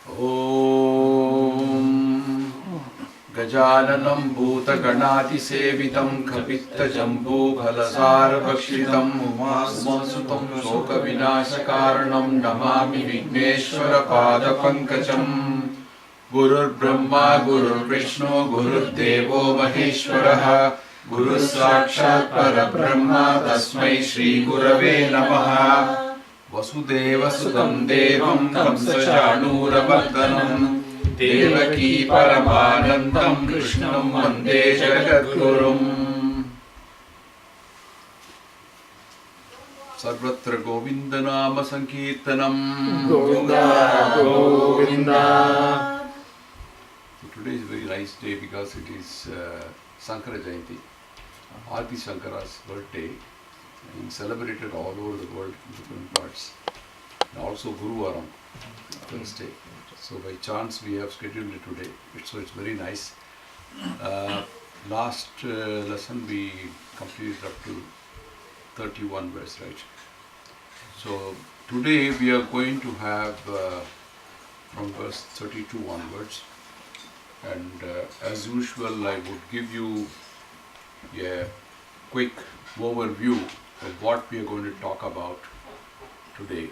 Om Gajananam Bhutaganaatisevitam Kapittajamboophalasaravakshritam Umasutam Shokavinashakaranam Namami Vigneshwara Padapankajam Gurur Brahma Gurur Vishnu Gurur Devo Maheshwaraha Guru Sakshat Parabrahma Tasmai Shri Gurave Namaha Vasudeva Sudam Devam Kamsachanuravardanam Devaki Paramanandam Krishnam Vande Jagadgurum Sarvatra Govinda Nama Sankirtanam Govinda Govinda. So today is a very nice day because it is Sankara Jayanti, Adi Shankara's birthday, being celebrated all over the world in different parts. And also Guru Varam, Thursday. So by chance we have scheduled it today, so it's very nice. Last lesson we completed up to 31 verse, right? So today we are going to have from verse 32 onwards, and as usual I would give you a quick overview of what we are going to talk about today.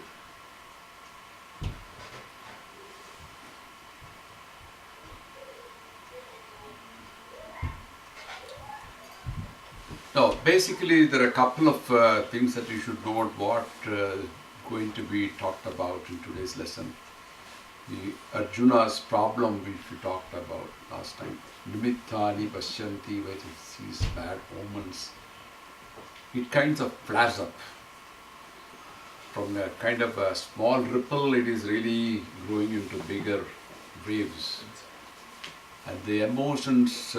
Now, basically, there are a couple of things that you should note what going to be talked about in today's lesson. The Arjuna's problem which we talked about last time. Nimittani Pashyanti, where he sees bad omens. It kind of flares up. From a kind of a small ripple, it is really growing into bigger waves. And the emotions,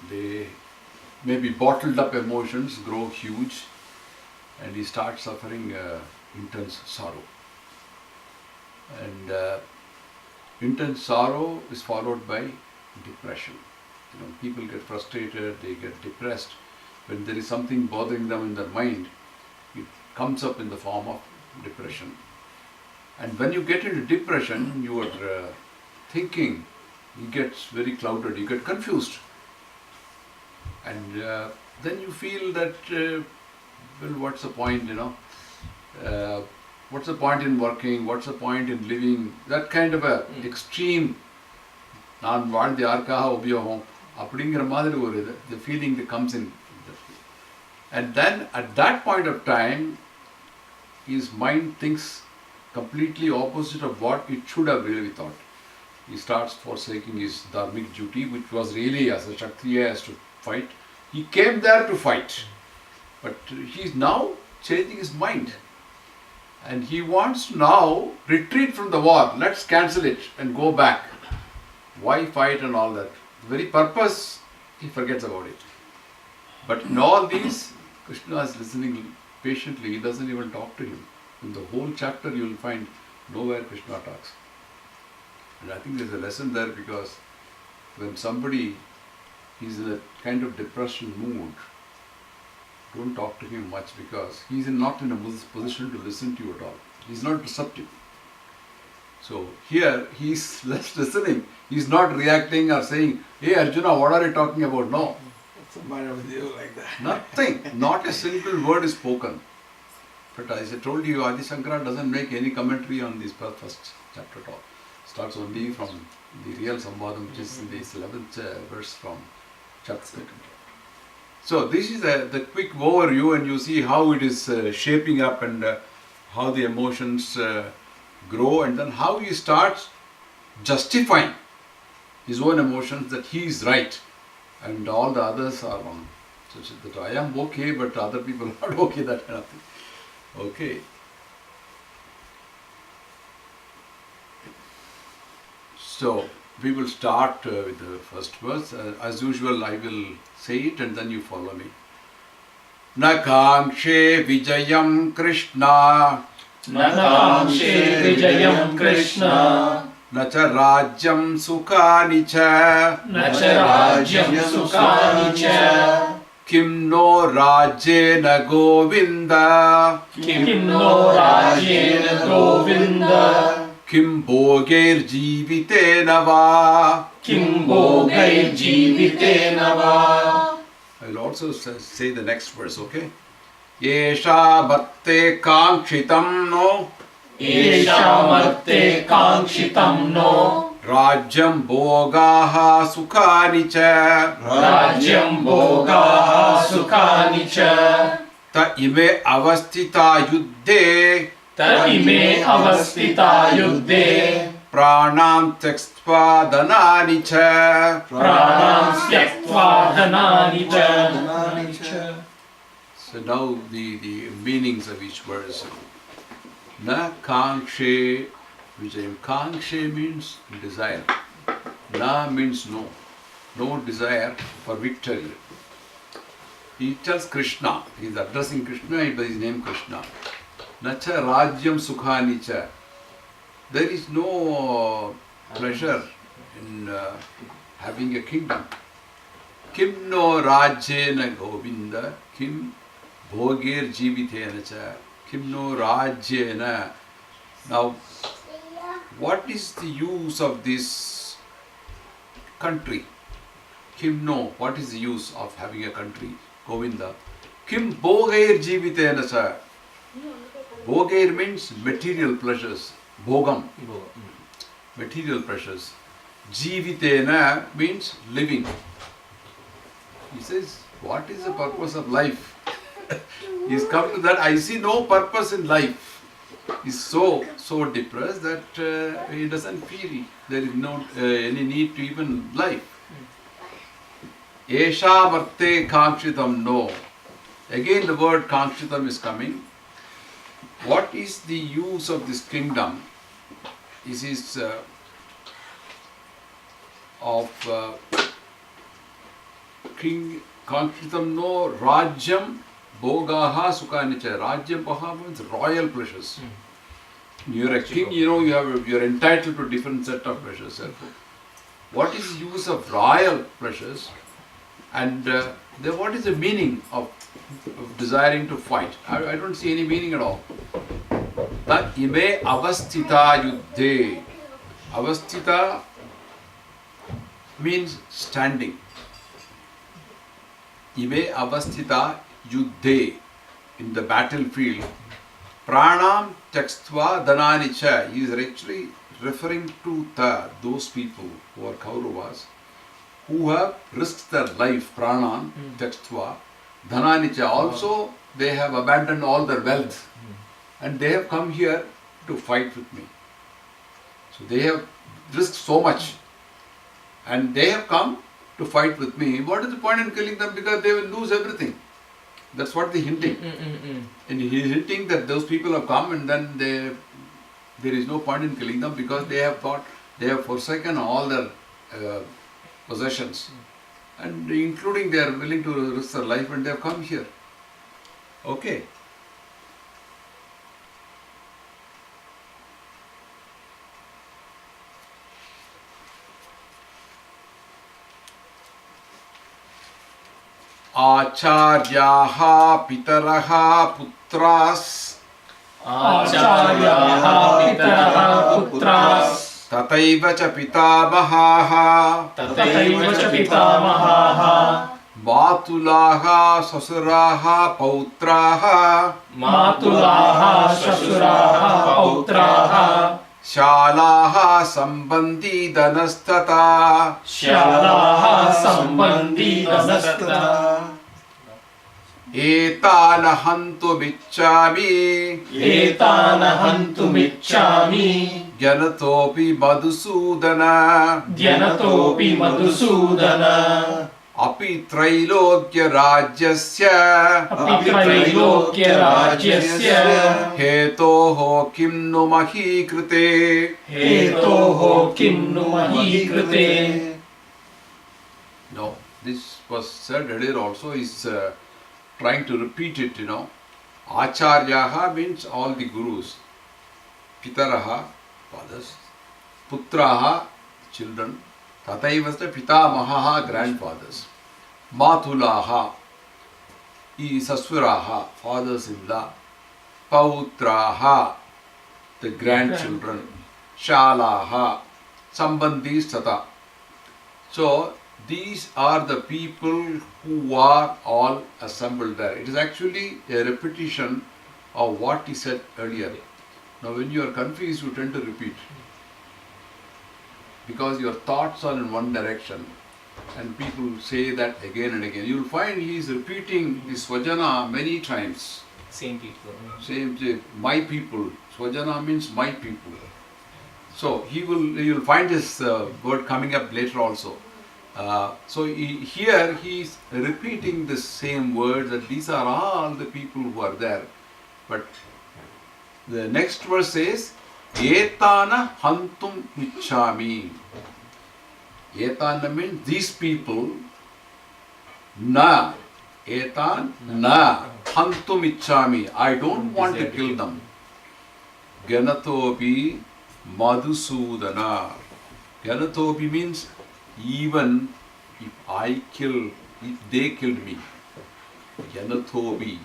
they maybe bottled up emotions grow huge, and he starts suffering intense sorrow. And intense sorrow is followed by depression. You know, people get frustrated, they get depressed. When there is something bothering them in their mind, it comes up in the form of depression. And when you get into depression, your thinking gets very clouded, you get confused. And then you feel that, well, what's the point, you know? What's the point in working? What's the point in living? That kind of a extreme, naan vaazhndhu yaarkaga ubhyogam அப்படிங்கிற மாதிரி ஒரு இது, the feeling that comes in. And then at that point of time, his mind thinks completely opposite of what it should have really thought. He starts forsaking his dharmic duty, which was really as a Kshatriya has to fight. He came there to fight, but he is now changing his mind. And he wants to now retreat from the war. Let's cancel it and go back. Why fight and all that? The very purpose, he forgets about it. But in all these, Krishna is listening patiently. He doesn't even talk to him. In the whole chapter, you will find nowhere Krishna talks. And I think there's a lesson there, because when somebody is in a kind of depression mood, don't talk to him much, because he's not in a position to listen to you at all. He's not receptive. So here he's less listening. He's not reacting or saying, "Hey Arjuna, what are you talking about?" No. What's the matter with you like that? Nothing. Not a single word is spoken. But as I told you, Adi Shankara doesn't make any commentary on this first chapter at all. Starts only from the real Samvadam, which is in this 11th verse from chapter 2. So this is the quick overview, and you see how it is shaping up, and how the emotions grow, and then how he starts justifying his own emotions that he is right and all the others are wrong. So that I am okay, but other people are not okay, that kind of thing. Okay. So we will start with the first verse. As usual, I will say it and then you follow me. Na kangshe vijayam Krishna, Na kangshe vijayam Krishna, na cha rajyam sukhani cha, na cha rajyam sukhani cha, kim no rajyena Govinda, kim no rajyena Govinda, Kim bhogairjeevitena va. Kim bhogairjeevitena va. I will also say the next verse, okay? Yesha bhatte kangshitam no. Esha marte kangshitam no. Rajyam bhogaha sukhani cha. Rajyam bhogaha sukhani cha. Ta ime avastita yuddhe. Ta ime avastita yuddhe. Pranam tyaktva dhanani cha. Pranam tyaktva dhanani cha. So now the meanings of each verse. Na kangshe vijayam. Kangshe means desire. Na means no. No desire for victory. He tells Krishna. He is addressing Krishna by his name Krishna. Nacha rajyam sukhani cha. There is no pleasure in having a kingdom. Kim no rajyena govinda. Kim bhogir jivitena cha. Kim no rajyena. Now, what is the use of this country? Kim no. What is the use of having a country? Govinda. Kim bhogair jivitena cha. Bhogair means material pleasures. Bhogam. Material pleasures. Jivitena means living. He says, what is the purpose of life? He's come to that. I see no purpose in life. He's so depressed that he doesn't feel there is no any need to even life. Esha marte kangshitam no. Again the word kangshitam is coming. What is the use of this kingdom? This is king kangshitam no rajyam bhogaha sukhanicha. Rajyam bhoga means royal pleasures. You're a king, you're entitled to different set of pleasures. What is the use of royal pleasures? And then what is the meaning of desiring to fight? I don't see any meaning at all. Ta ime avastita yuddhe. Avastita means standing. Ime avastita yuddhe, in the battlefield. Pranam tyaktva dhanani cha. He is actually referring to those people who are Kauravas, who have risked their life, pranam tyaktva dhanani cha. Also, they have abandoned all their wealth and they have come here to fight with me. So they have risked so much and they have come to fight with me. What is the point in killing them? Because they will lose everything. That's what they're hinting. And he is hinting that those people have come and then there is no point in killing them because they have forsaken all their possessions. And including they are willing to risk their life and they have come here. Okay. Acharyaha pitaraha putras. Acharyaha pitaraha putras. Tataiva cha pitamahaha. Tataiva cha pitamahaha. Matulaha sasuraha pautraha. Matulaha shasuraha pautraha. Shalaha sambandhi danastata. Shalaha sambandhi danastata. Etana hantu bichami. Etana hantumiccami. Janatopi madhusudana. Dyanatopi madhusudana. Api trailokya rajyasya. Api trailokya rajyasya. Hetoho kim nu mahi krite. Hetoho kim nu mahi krite. No, this was said earlier also. Is trying to repeat it, Acharyaha means all the gurus. Pitaraha, fathers. Putraha, children. Tataivasta pitamahaha, grandfathers. Matulaha, sasuraha, fathers-in-law. Pautraha, the grandchildren. Shalaha, Sambandhis Tata. So these are the people who are all assembled there. It is actually a repetition of what he said earlier. Now when you are confused, you tend to repeat. Because your thoughts are in one direction and people say that again and again. You will find he is repeating this Swajana many times. Same people. Same, my people. Swajana means my people. So you will find this word coming up later also. Here he is repeating the same word, that these are all the people who are there. But the next verse says, Etana hantum ichchami. Etana means these people. Na. Etan na. Hantum ichchami. I don't want to kill them. Ganatopi Madhusudana. Ganatopi means even if they killed me. Ganatopi.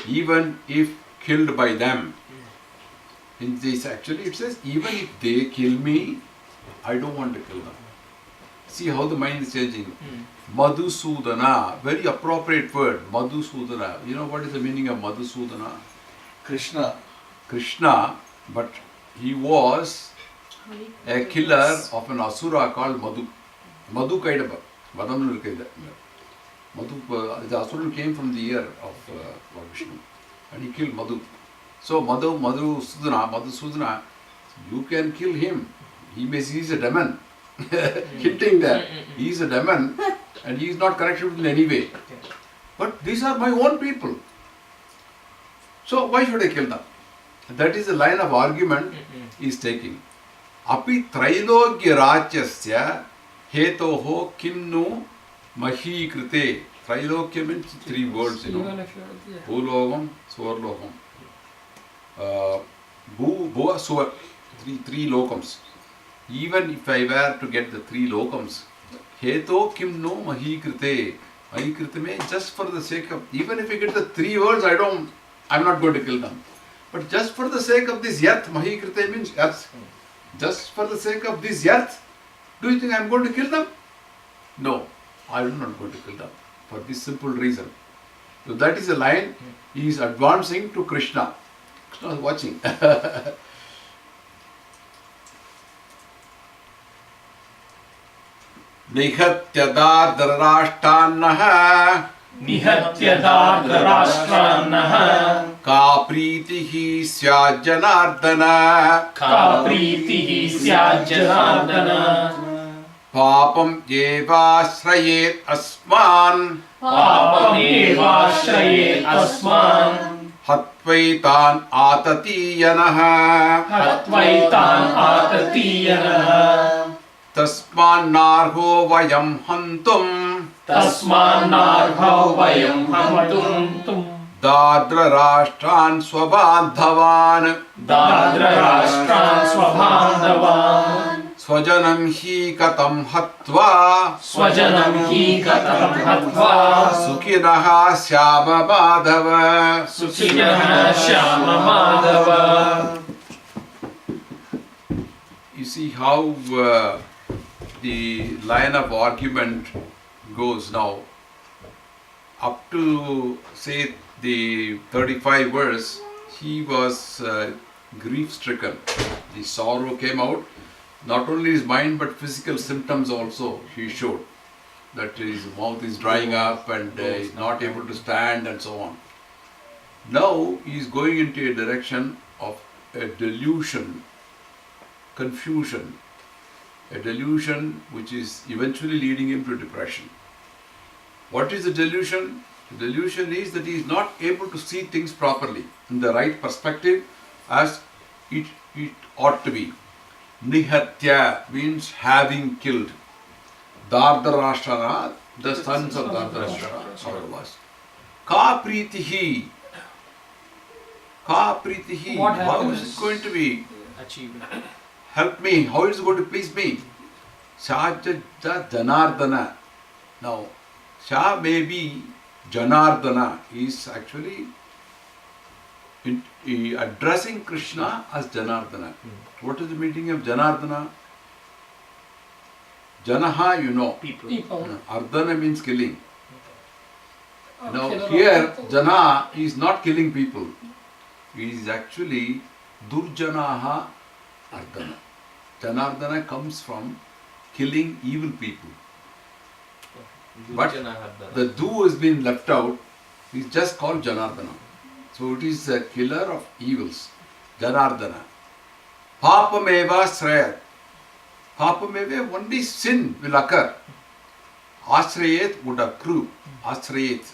Even if killed by them. In this actually it says, even if they kill me, I don't want to kill them. See how the mind is changing. Madhusudana, very appropriate word. Madhusudana. You know what is the meaning of Madhusudana? Krishna. Krishna, but he was a killer of an asura called Madhu. Madhu Kaidaba. Madhu, the asura came from the ear of Lord Vishnu and he killed Madhu. So Madhusudana, you can kill him. He is a demon. Hinting that he is a demon and he is not connected in any way. But these are my own people. So why should I kill them? That is the line of argument he is taking. Api Trailogya Rajyasya Hetoho Kimnu Mahi Krite. Trailogya means three words, you know. Bhulogam, Swarlogam. Bhuva, Suvar. Three lokams. Even if I were to get the three lokams, Heto Kimnu Mahi Krite. Mahi Krite means just for the sake of, even if I get the three words, I'm not going to kill them. But just for the sake of this earth, Mahi Krite means earth. Just for the sake of this earth, do you think I am going to kill them? No, I am not going to kill them. For this simple reason. So that is a line he is advancing to Krishna. Krishna is watching. Nihatyadardharashtannaha Nihatyadardharashtannaha Ka pritihi syad janardana Ka pritihi syad janardana Papam yevashrayet asman Papam evashrayet asman Hatvaitan atatiyanaha Hatvaitan atatiyanaha Tasman narho vayam hantum Tasman narho vayam hantum Dadra rashtan swabandhavan Dadra rashtan swabandhavan Swajanam hi katam hatva Swajanam hi katam hatva Sukhinaha syama madhava Sukhinaha shyama madhava. You see how the line of argument goes now. Up to say the 35 verse, he was grief stricken. The sorrow came out. Not only his mind but physical symptoms also he showed. That his mouth is drying up and is not able to stand and so on. Now he is going into a direction of a delusion, confusion. A delusion which is eventually leading him to depression. What is the delusion? The delusion is that he is not able to see things properly in the right perspective as it ought to be. Nihatya means having killed. Dardarashtra, the sons of Dardarashtra. Ka pritihi. Ka pritihi. What How is happiness? it going to be? Achievement. Help me. How is it going to please me? Saja Janardana. Now, Shah may be Janardana. He is actually addressing Krishna as Janardana. What is the meaning of Janardana? Janaha, you know. People. People. Ardana means killing. Now Killer of here, people. Jana is not killing people. He is actually Durjanaha Ardana. Janardana comes from killing evil people. But the Du has been left out. He's just called Janardana. So it is a killer of evils. Janardana. Papameva Shrayat. Papameva, only sin will occur. Ashrayat would accrue. Ashrayat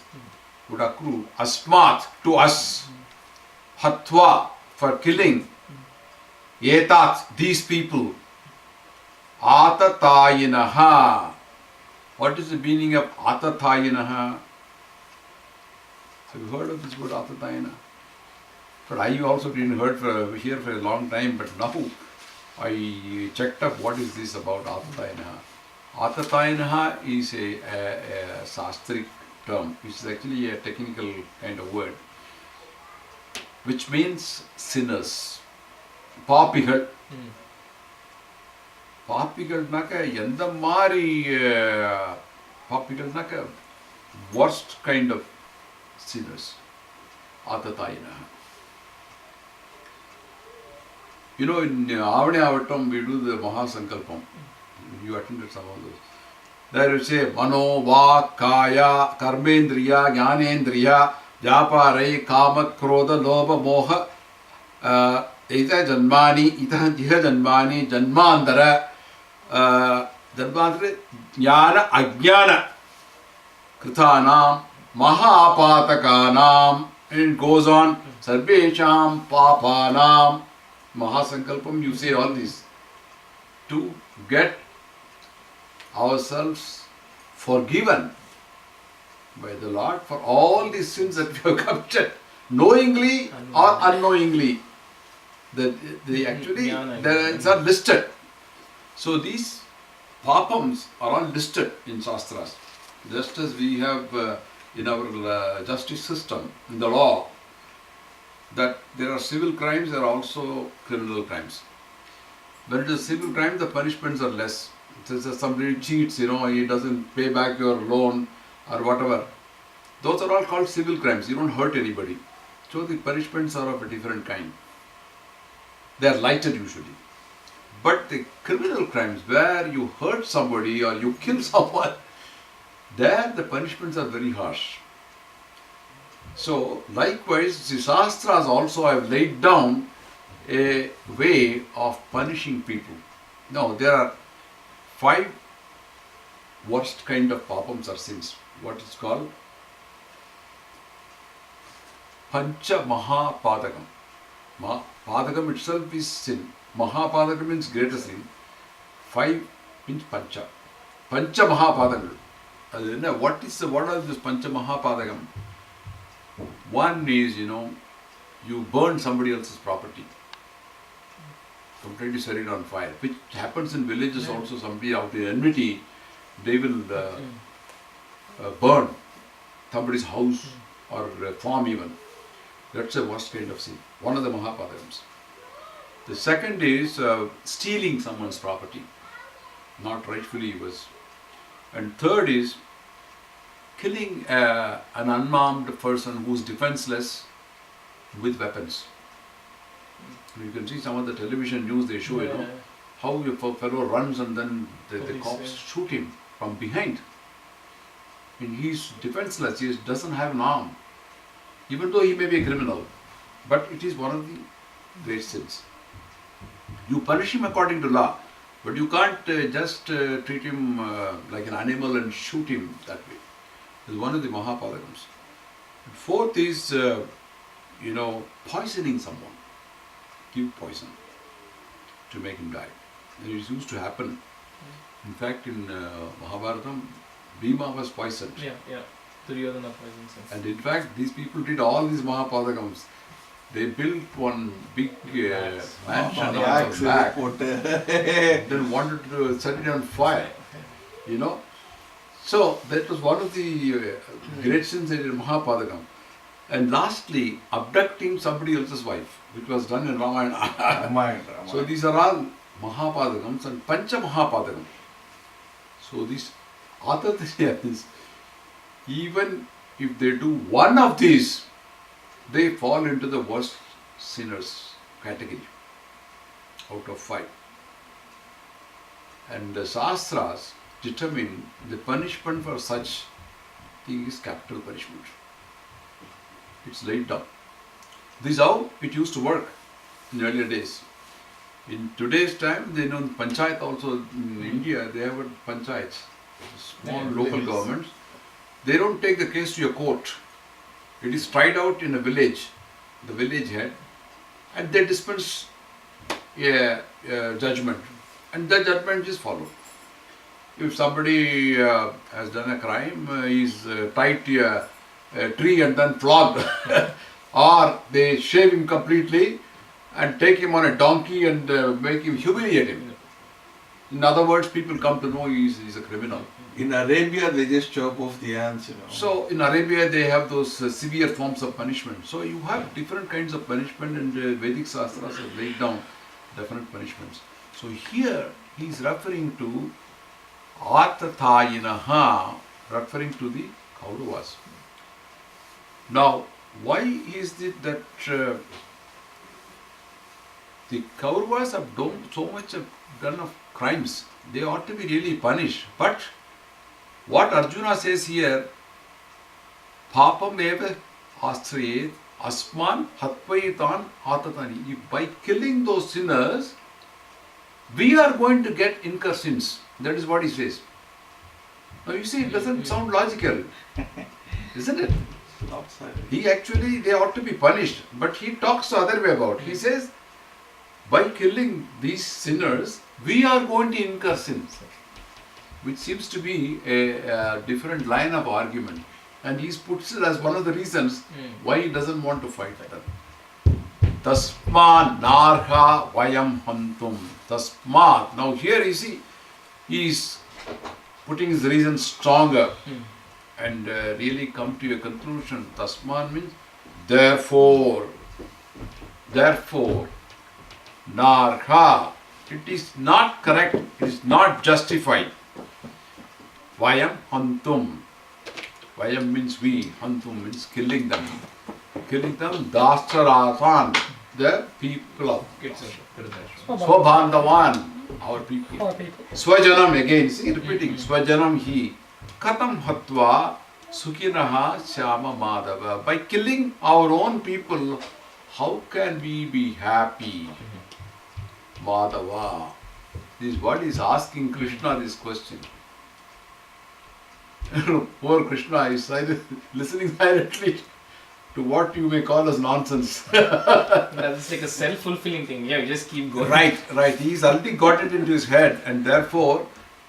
would accrue. Asmat, to us. Hatva, for killing. Etat, these people. Atatayinaha. What is the meaning of Atatayinaha? Have you heard of this word Atatayana? But I also didn't hear for a long time, but now I checked up what is this about Atatayanaha. Atatayanaha is a sastric term, which is actually a technical kind of word, which means sinners. Papigal. Papigalnaka எந்த மாதிரி papigalnaka worst kind of sinners. Atatayana. You know, in Avani Avatam we do the Mahasankalpam. You attended some of those. There you say Mano, Vak, Kaya, Karmendriya, Jnanendriya, Japarai, Kama, Krodha, Lobha, Moha, Ita Janmani, Ita Jiha Janmani, Janmandara, Janmandara, Jnana, Ajnana, Kritanam, Mahapatakanam, and it goes on, Sarvesham, Papanam, Mahasankalpam, you say all this to get ourselves forgiven by the Lord for all these sins that we have committed, knowingly or unknowingly. They actually, it's are listed. So these papams are all listed in Shastras. Just as we have in our justice system, in the law, that there are civil crimes, there are also criminal crimes. When it is civil crime, the punishments are less. Since somebody cheats, he doesn't pay back your loan or whatever. Those are all called civil crimes. You don't hurt anybody. So the punishments are of a different kind. They are lighter usually. But the criminal crimes where you hurt somebody or you kill someone, there the punishments are very harsh. So likewise, the Shastras also have laid down a way of punishing people. Now there are 5 worst kind of papams or sins. What is called? Pancha Mahapadakam. Padakam itself is sin. Mahapadakam means greater sin. 5 means Pancha. Pancha Mahapadakam. What are these Pancha Mahapadakam? One is, you burn somebody else's property. Completely set it on fire. Which happens in villages also. Somebody out of enmity, they will burn somebody's house or farm even. That's the worst kind of sin. One of the Mahapadakams. The second is stealing someone's property. Not rightfully was. And third is killing an unarmed person who's defenseless with weapons. You can see some of the television news they show, how a fellow runs and then the cops shoot him from behind. And he's defenseless, he doesn't have an arm. Even though he may be a criminal. But it is one of the great sins. You punish him according to law, but you can't just treat him like an animal and shoot him that way. This is one of the Mahapadakams. Fourth is, poisoning someone. Give poison to make him die. It used to happen. In fact, in Mahabharatam, Bhima was poisoned. Yeah. Duryodhana poisons him. And in fact, these people did all these Mahapadakams. They built one big mansion on the back. Then wanted to set it on fire. So that was one of the great sins in Mahapadakam. And lastly, abducting somebody else's wife, which was done in Ramayana. Ramayana. So these are all Mahapadagams and Pancha Mahapadagam. So this Atatya is, even if they do one of these, they fall into the worst sinners category out of 5. And the Shastras determine the punishment for such thing is capital punishment. It's laid down. This is how it used to work in earlier days. In today's time, they know panchayat also in India, they have a panchayats, small local governments. They don't take the case to a court. It is tried out in a village, the village head, and they dispense a judgment, and the judgment is followed. If somebody has done a crime, he is tied to a tree and then flogged, or they shave him completely and take him on a donkey and make him humiliate him. In other words, people come to know he's a criminal. In Arabia, they just chop off the hands, So in Arabia, they have those severe forms of punishment. So you have different kinds of punishment, and Vedic Shastras have laid down different punishments. So here he is referring to Atatayinaha, referring to the Kauravas. Now, why is it that the Kauravas have done so much of crimes? They ought to be really punished. But what Arjuna says here, Papam eva astrayet asman hatvaitan atatani. By killing those sinners, we are going to get incur sins. That is what he says. Now you see, it doesn't sound logical, isn't it? They ought to be punished, but he talks the other way about. He says, by killing these sinners, we are going to incur sins, which seems to be a different line of argument. And he puts it as one of the reasons why he doesn't want to fight them. Tasma narha vayam hantum. Tasma. Now here you see, he is putting his reason stronger and really come to a conclusion. Tasman means therefore, narha. It is not correct, it is not justified. Vayam hantum. Vayam means we, hantum means killing them. Killing them, dastaratan, the people of Swabhandavan, our people. Swajanam again, see repeating, Swajanam he. Katam hatva sukinaha syama madhava. By killing our own people, how can we be happy? Madhava. This is what is asking Krishna this question. Poor Krishna is listening silently to what you may call as nonsense. That's like a self-fulfilling thing. Yeah, you just keep going. Right. He's already got it into his head, and therefore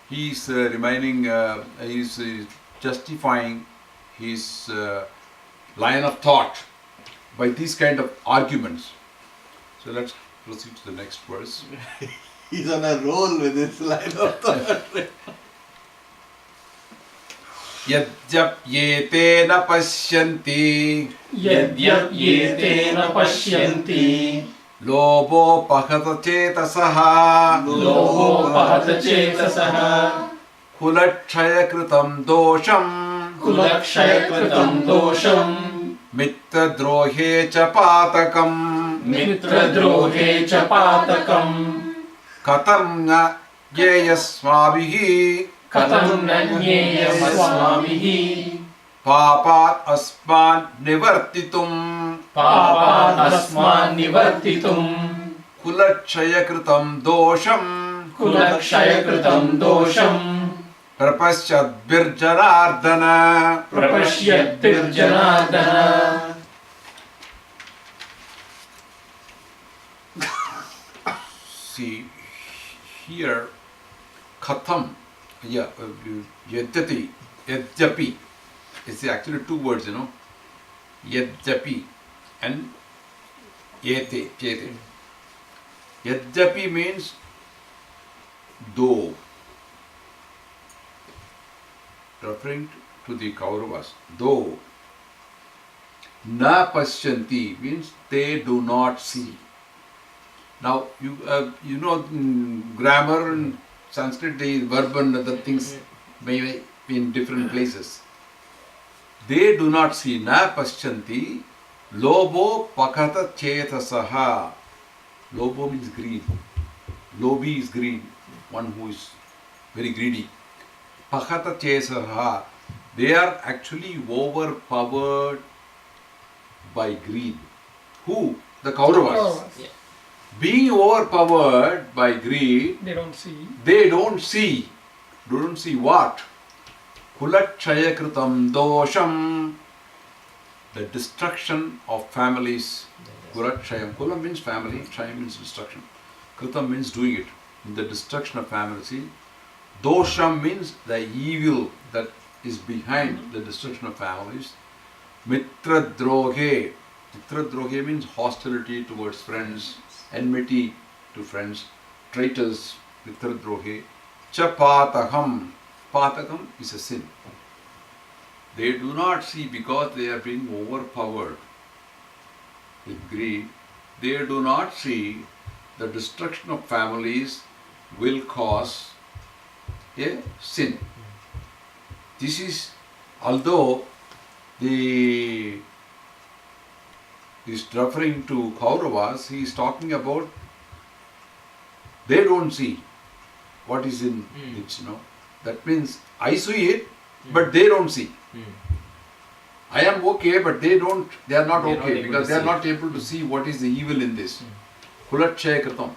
he's he's justifying his line of thought by these kind of arguments. So let's proceed to the next verse. He's on a roll with this line of thought. Yadyapyete na pashyanti Yadyapyete na pashyanti Lobo pahata chetasaha Lobopahata chetasaha Kulatshaya kritam dosham Kulakshayakritam dosham Mitra drohe cha patakam Mitradrohe cha patakam Katam na yeyasvabihi Katam nanyeyam asmamihi Papat asman nivartitum Papat asman nivartitum Kulatshaya kritam dosham Kulakshayakritam dosham Prapasyad birjanardana. Prapashyat birjanardana. See, here, Katham, Yadjati, Yadjapi. It's actually two words, Yadjapi and Yete, Yete. Yadjapi means though, referring to the Kauravas, though Na pashyanti means they do not see. Now, you know, grammar and Sanskrit, the verb and other things may be in different places. They do not see. Na pashyanti. Lobo pakata chetasaha. Lobo means greed. Lobi is greed. One who is very greedy. Pakata chetasaha. They are actually overpowered by greed. Who? The Kauravas. Yeah. Being overpowered by greed, They don't see. they don't see. Don't see what? Kulachaya kritam dosham. The destruction of families. Kulachayam. Kula means family, chaya means destruction. Kritam means doing it. The destruction of families. Dosham means the evil that is behind the destruction of families. Mitra drohe. Mitra drohe means hostility towards friends, enmity to friends, traitors, mitra drohe. Cha patakam. Patakam is a sin. They do not see because they are being overpowered with greed. They do not see the destruction of families will cause a sin. This is, although the is referring to Kauravas, he is talking about they don't see what is in it, you know. That means I see it, but they don't see. I am okay, but they are not They are not okay able because to they are see. not able to see what is the evil in this. Kulachaya kritam.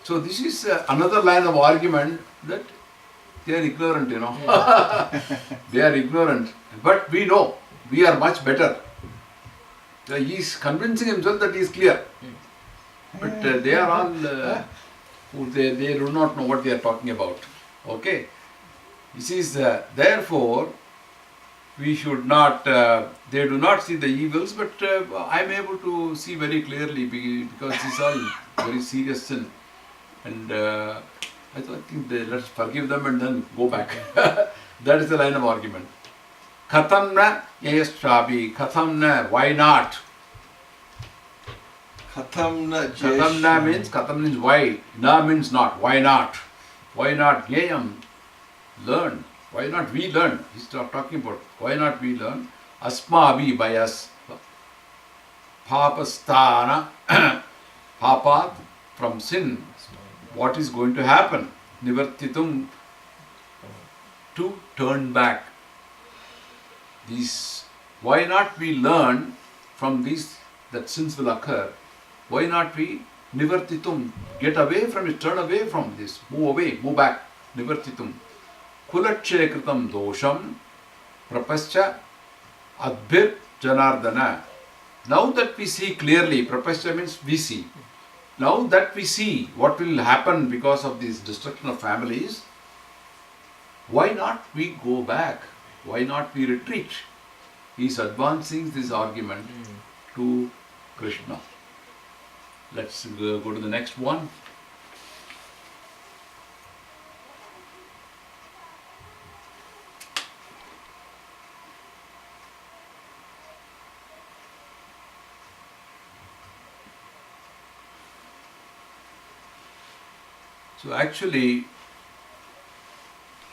So this is another line of argument that they are ignorant, you know. They are ignorant, but we know, we are much better. He is convincing himself that he is clear. But they are all, they do not know what they are talking about. Okay? This is, therefore, we should not, they do not see the evils, but I am able to see very clearly because this is all very serious sin. And I think let's forgive them and then go back. That is the line of argument. Katham na yayaschabi. Katham na, why not? Katham na Katham na means, katham means why. Na means not. Why not? Why not? Yayam. Learn. Why not we learn? He's talking about why not we learn? Asmabi by us. Papastana. Papat from sin. What is going to happen? Nivartitum. To turn back. These, why not we learn from these that sins will occur? Why not we nivartitum, get away from it, turn away from this, move away, move back, nivartitum. Kulachaya kritam dosham prapascha adbhir janardana. Now that we see clearly, prapascha means we see. Now that we see what will happen because of this destruction of families, why not we go back? Why not we retreat? He is advancing this argument to Krishna. Let's go to the next one. So actually,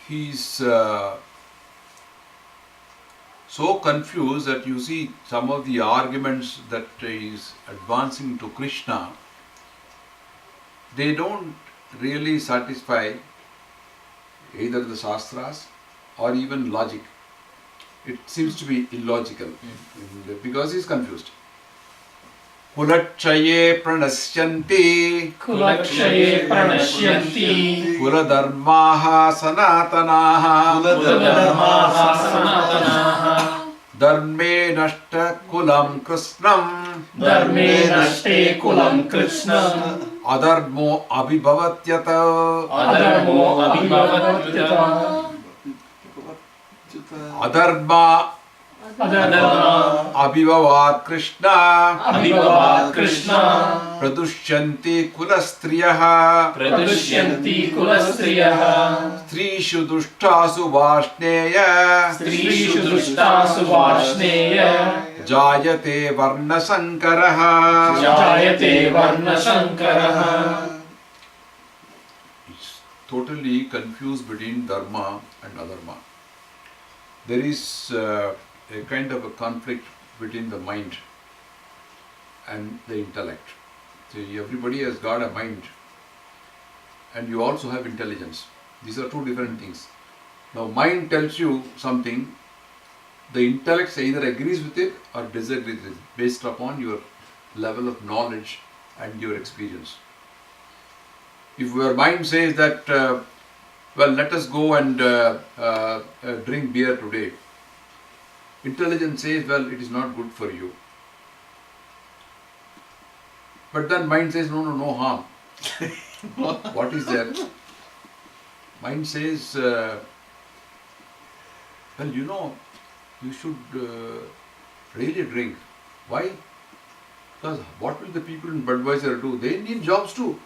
he's so confused that you see some of the arguments that is advancing to Krishna, they don't really satisfy either the Shastras or even logic. It seems to be illogical because he's confused. Kulachaye pranashyanti Kulakshaye pranashyanti kuladharmaha sanatanaha Kuladharmaha sanatanaha dharme nashta kulam krishnam Dharme nashte kulam krishnam adharmo abhibhavatyata Adharmo abhibhavatyata adharma Adharma abhibhavat krishna abhibhavat Krishna pradushyanti kulastriyaha Pradushyanti kulastriyaha strishu dushtasu vashneya Strishu dushtasu vashneya Jayate Varna Sankaraha. Jayate Varna Sankaraha. It's totally confused between dharma and adharma. There is a kind of a conflict between the mind and the intellect. So everybody has got a mind, and you also have intelligence. These are two different things. Now mind tells you something, the intellect either agrees with it or disagrees with it based upon your level of knowledge and your experience. If your mind says that, well, let us go and drink beer today, intelligence says, well, it is not good for you. But then mind says, no harm. What is that? Mind says, well, you should really drink. Why? Because what will the people in Budweiser do? They need jobs too.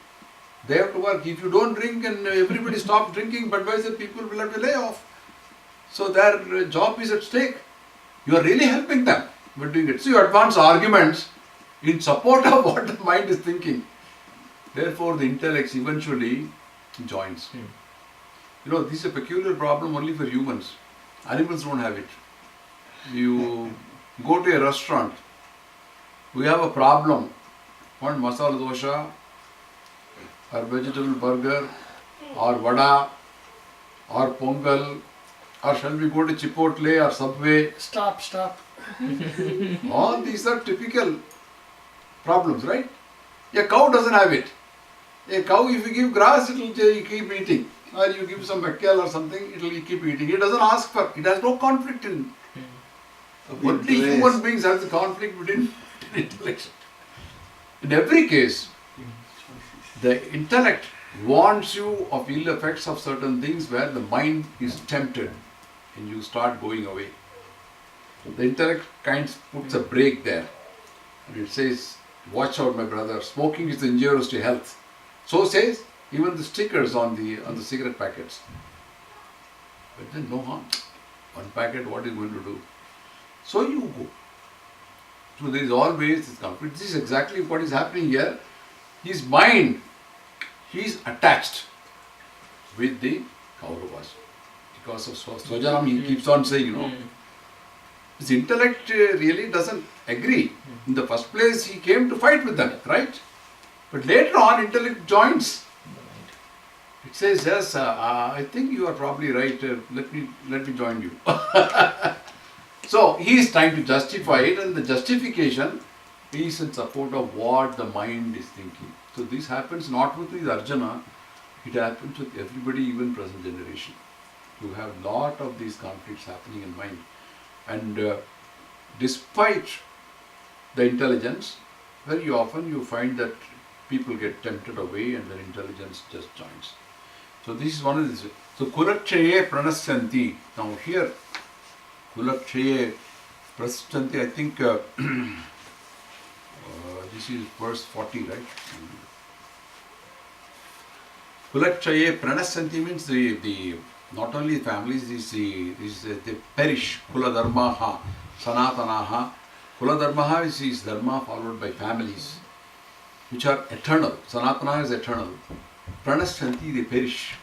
They have to work. If you don't drink and everybody stops drinking, Budweiser people will have to lay off. So their job is at stake. You are really helping them by doing it. So you advance arguments in support of what the mind is thinking. Therefore, the intellect eventually joins. This is a peculiar problem only for humans. Animals don't have it. You go to a restaurant, we have a problem. Want masala dosha, or vegetable burger, or vada, or pongal, or shall we go to Chipotle or Subway? Stop. All these are typical problems, right? A cow doesn't have it. A cow, if you give grass, it will keep eating. Or you give some mackerel or something, it will keep eating. It doesn't ask for, it has no conflict in. Only human beings have the conflict between intellect. In every case, the intellect warns you of ill effects of certain things where the mind is tempted and you start going away. The intellect kind of puts a break there. And it says, watch out my brother, smoking is injurious to health. So says even the stickers on the cigarette packets. But then no harm. One packet, what is going to do? So you go. So there is always this conflict. This is exactly what is happening here. His mind, he is attached with the Kauravas. Because of Swajanam, he keeps on saying, his intellect really doesn't agree. In the first place, he came to fight with them, right? But later on, intellect joins. It says, yes, I think you are probably right. Let me join you. So he is trying to justify it, and the justification is in support of what the mind is thinking. So this happens not with Arjuna, it happens with everybody, even present generation. You have lot of these conflicts happening in mind. And despite the intelligence, very often you find that people get tempted away and their intelligence just joins. So this is one of these. So Kulakshaye Pranasyanti. Now here, Kulakshaye Pranasyanti, I think this is verse 40, right? Kulakshaye Pranasyanti means the not only families, they perish. Kula Dharmaha, Sanatanaha. Kula Dharmaha is Dharma followed by families, which are eternal. Sanatana is eternal. Pranasyanti, they perish.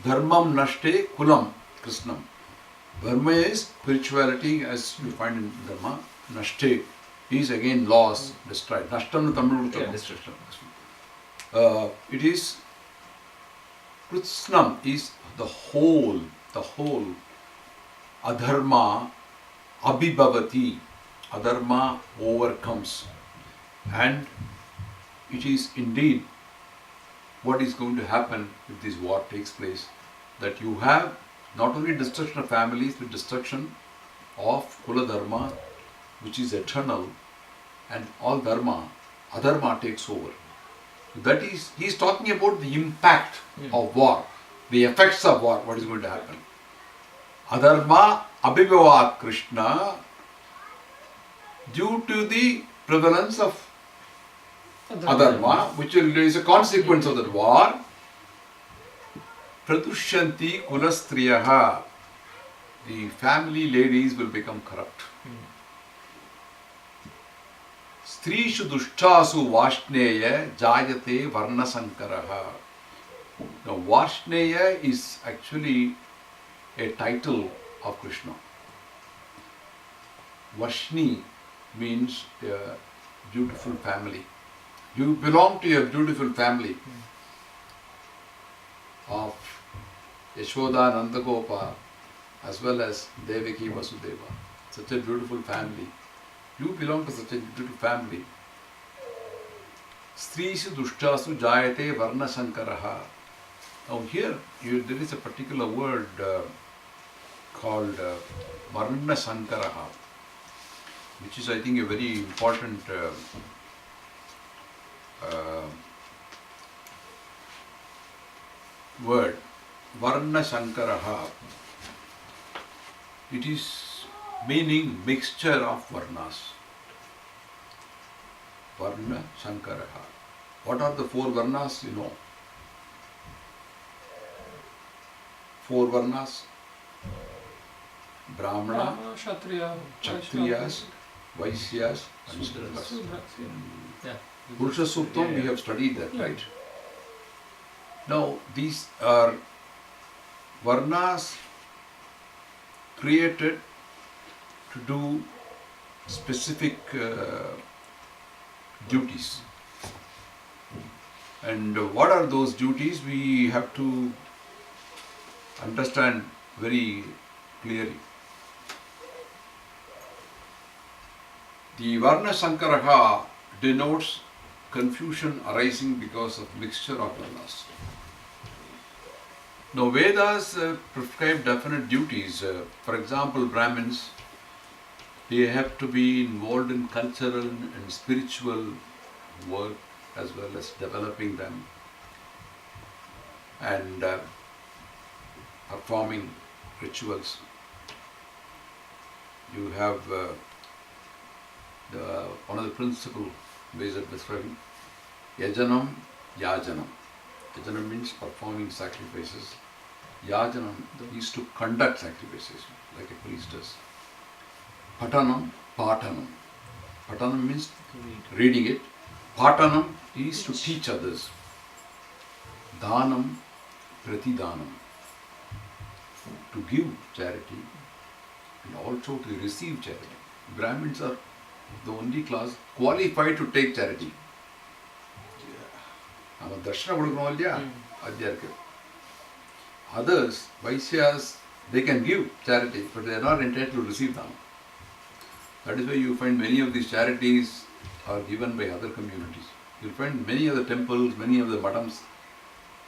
Dharmam nashte kulam krishnam. Dharma is spirituality, as you find in Dharma. Nashte is again loss, destroyed. Nashtam Tamil destruction. It is Krishnam is the whole. Adharma abhibhavati. Adharma overcomes. And it is indeed what is going to happen if this war takes place, that you have not only destruction of families, but destruction of Kula Dharma, which is eternal, and all Dharma, Adharma takes over. That is, he is talking about the impact of war, the effects of war, what is going to happen. Adharma abhibhavat Krishna, due to the prevalence of Adharma, which is a consequence of that war, Pradushyanti Kulastriyaha, the family ladies will become corrupt. Strishu dushtasu Vashneya Jayate Varna Sankaraha. Now, Vashneya is actually a title of Krishna. Vashni means a beautiful family. You belong to a beautiful family of Yashoda, Nandagopa, as well as Devaki, Vasudeva. Such a beautiful family. You belong to such a beautiful family. Strishu dushtasu jayate varna sankaraha. Now here, there is a particular word called varna sankaraha, which is, I think, a very important word. Varna sankaraha. It is meaning mixture of varnas. Varna sankaraha. What are the four varnas? You know. Four varnas. Brahmana, Kshatriyas, Vaisyas and Shudras. Purusha Suktam, we have studied that, right? Now, these are varnas created to do specific duties. And what are those duties? We have to understand very clearly. The Varna Sankaraha denotes confusion arising because of mixture of varnas. Now, Vedas prescribe definite duties. For example, Brahmins, they have to be involved in cultural and spiritual work as well as developing them and performing rituals. You have one of the principal ways of describing Yajanam, Yajanam. Yajanam means performing sacrifices. Yajanam is to conduct sacrifices, like a priest does. Patanam, Patanam. Patanam means reading it. Patanam is to teach others. Dhanam, Pratidhanam. To give charity and also to receive charity. Brahmins are the only class qualified to take charity. Others, Vaisyas, they can give charity, but they are not entitled to receive them. That is why you find many of these charities are given by other communities. You will find many of the temples, many of the madams,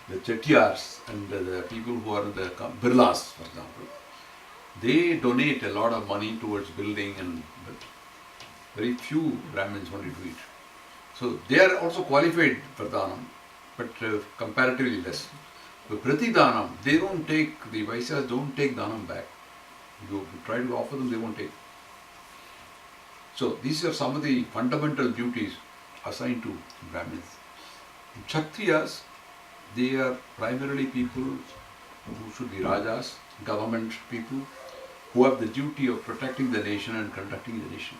the Chettiars and the people who are the Birlas, for example, they donate a lot of money towards building, but very few Brahmins want to do it. So they are also qualified for Dhanam, but comparatively less. But Pratidhanam, they don't take, the Vaisyas don't take Dhanam back. You try to offer them, they won't take. So these are some of the fundamental duties assigned to Brahmins. Kshatriyas, they are primarily people who should be Rajas, government people, who have the duty of protecting the nation and conducting the nation.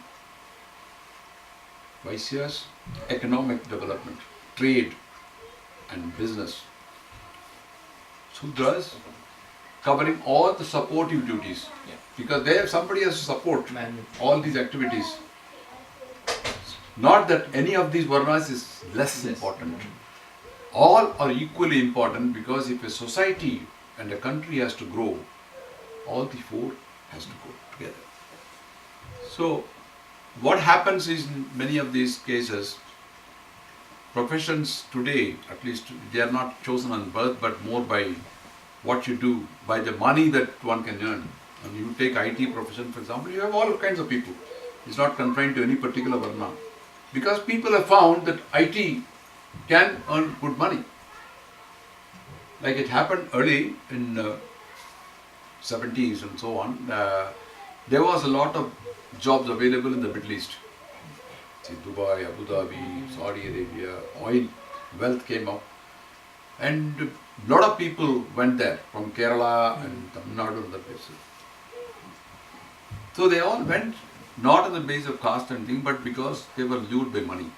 Vaisyas, economic development, trade and business. Sudras, covering all the supportive duties, because there somebody has to support all these activities. Not that any of these varnas is less important. All are equally important, because if a society and a country has to grow, all the four has to go together. So what happens is, in many of these cases, professions today, at least, they are not chosen on birth, but more by what you do, by the money that one can earn. And you take IT profession, for example, you have all kinds of people. It's not confined to any particular varna. Because people have found that IT can earn good money. Like it happened early in 70s and so on. There was a lot of jobs available in the Middle East. See, Dubai, Abu Dhabi, Saudi Arabia, oil wealth came up. And a lot of people went there from Kerala and Tamil Nadu and other places. So they all went not on the basis of caste and thing, but because they were lured by money.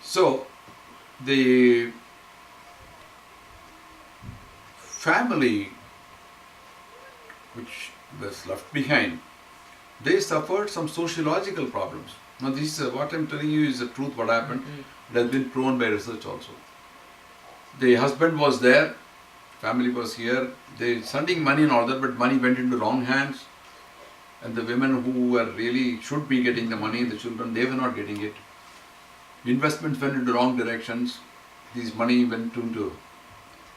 So, the family which was left behind, they suffered some sociological problems. Now, this is what I'm telling you is the truth. What happened? It has been proven by research also. The husband was there, family was here. They sending money and all that, but money went into wrong hands. And the women who were really should be getting the money, the children, they were not getting it. Investments went into wrong directions. This money went into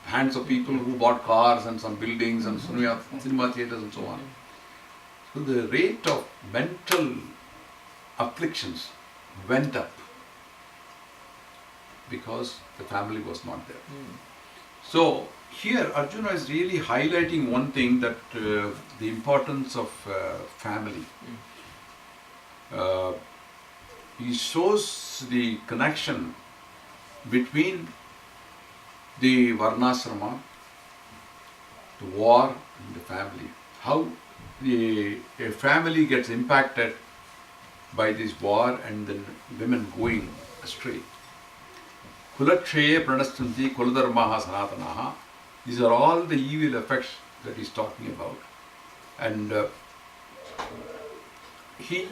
hands of people who bought cars and some buildings and cinema theatres and so on. So the rate of mental afflictions went up because the family was not there. So here Arjuna is really highlighting one thing, that the importance of family. He shows the connection between the Varnasrama, the war and the family. How a family gets impacted by this war and the women going astray. Kulakshaye pranastanti kuladharmaha sanatanaha. These are all the evil effects that he's talking about. And he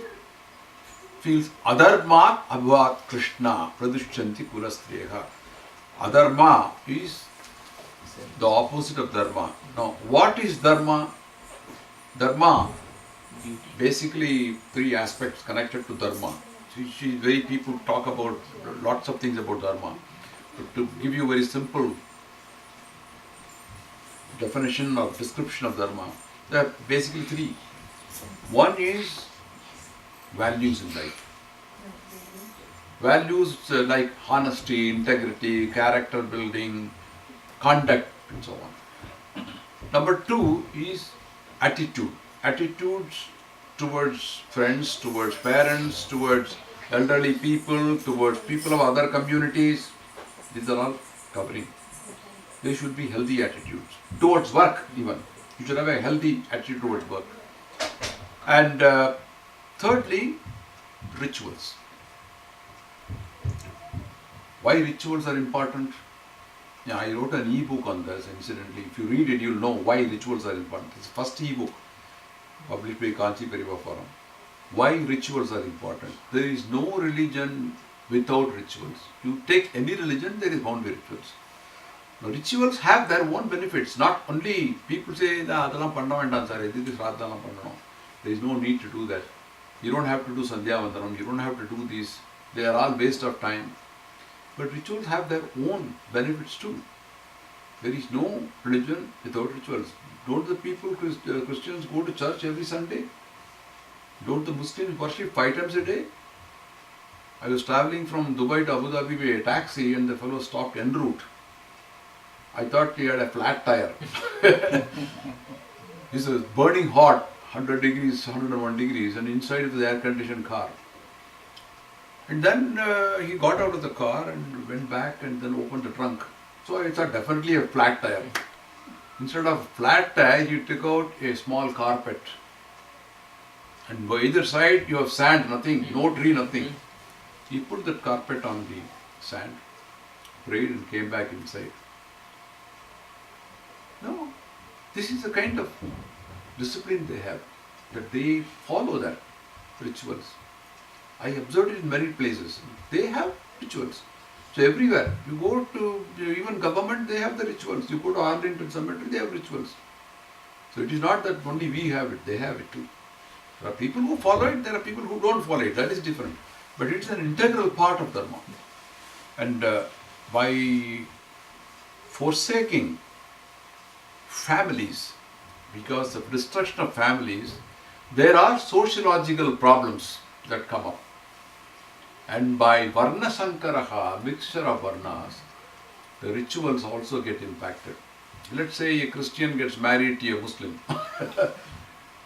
feels adharma abhavat Krishna pradushyanti kulastreha. Adharma is the opposite of dharma. Now, what is dharma? Dharma, basically three aspects connected to dharma. Very people talk about lots of things about dharma. But to give you a very simple definition or description of dharma, there are basically three. One is values in life. Values like honesty, integrity, character building, conduct and so on. Number two is attitude. Attitudes towards friends, towards parents, towards elderly people, towards people of other communities. These are all covering. They should be healthy attitudes. Towards work even. You should have a healthy attitude towards work. And thirdly, rituals. Why rituals are important? Yeah, I wrote an e-book on this, incidentally. If you read it, you'll know why rituals are important. It's the first e-book published by Kanchi Periva Forum. Why rituals are important. There is no religion without rituals. You take any religion, there is bound to be rituals. Now, rituals have their own benefits. Not only people say, there is no need to do that. You don't have to do Sandhya Vandanam, you don't have to do these. They are all waste of time. But rituals have their own benefits too. There is no religion without rituals. Don't the people, Christians, go to church every Sunday? Don't the Muslims worship 5 times a day? I was travelling from Dubai to Abu Dhabi by a taxi and the fellow stopped en route. I thought he had a flat tire. This was burning hot, 100 degrees, 101 degrees, and inside of the air-conditioned car. And then he got out of the car and went back and then opened the trunk. So I thought definitely a flat tire. Instead of flat tire, he took out a small carpet. And by either side you have sand, nothing, no tree, nothing. He put the carpet on the sand, prayed and came back inside. No, this is the kind of discipline they have, that they follow that rituals. I observed it in many places. They have rituals. So everywhere, you go to even government, they have the rituals. You go to Arlington Cemetery, they have rituals. So it is not that only we have it, they have it too. There are people who follow it, there are people who don't follow it, that is different. But it's an integral part of Dharma. And by forsaking families, because of destruction of families, there are sociological problems that come up. And by Varna Sankaraha, mixture of Varnas, the rituals also get impacted. Let's say a Christian gets married to a Muslim.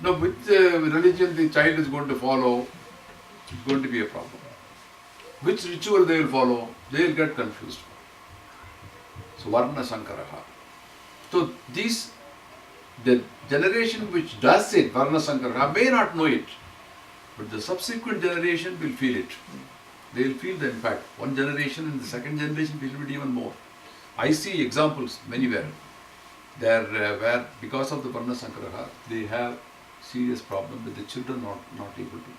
Now, which religion the child is going to follow, it's going to be a problem. Which ritual they will follow, they will get confused. So, Varna Sankaraha. So, these The generation which does it, Varna Sankarha, may not know it, but the subsequent generation will feel it. They will feel the impact. One generation and the second generation will feel it even more. I see examples anywhere there where because of the Varna Sankarha, they have serious problem with the children not able to.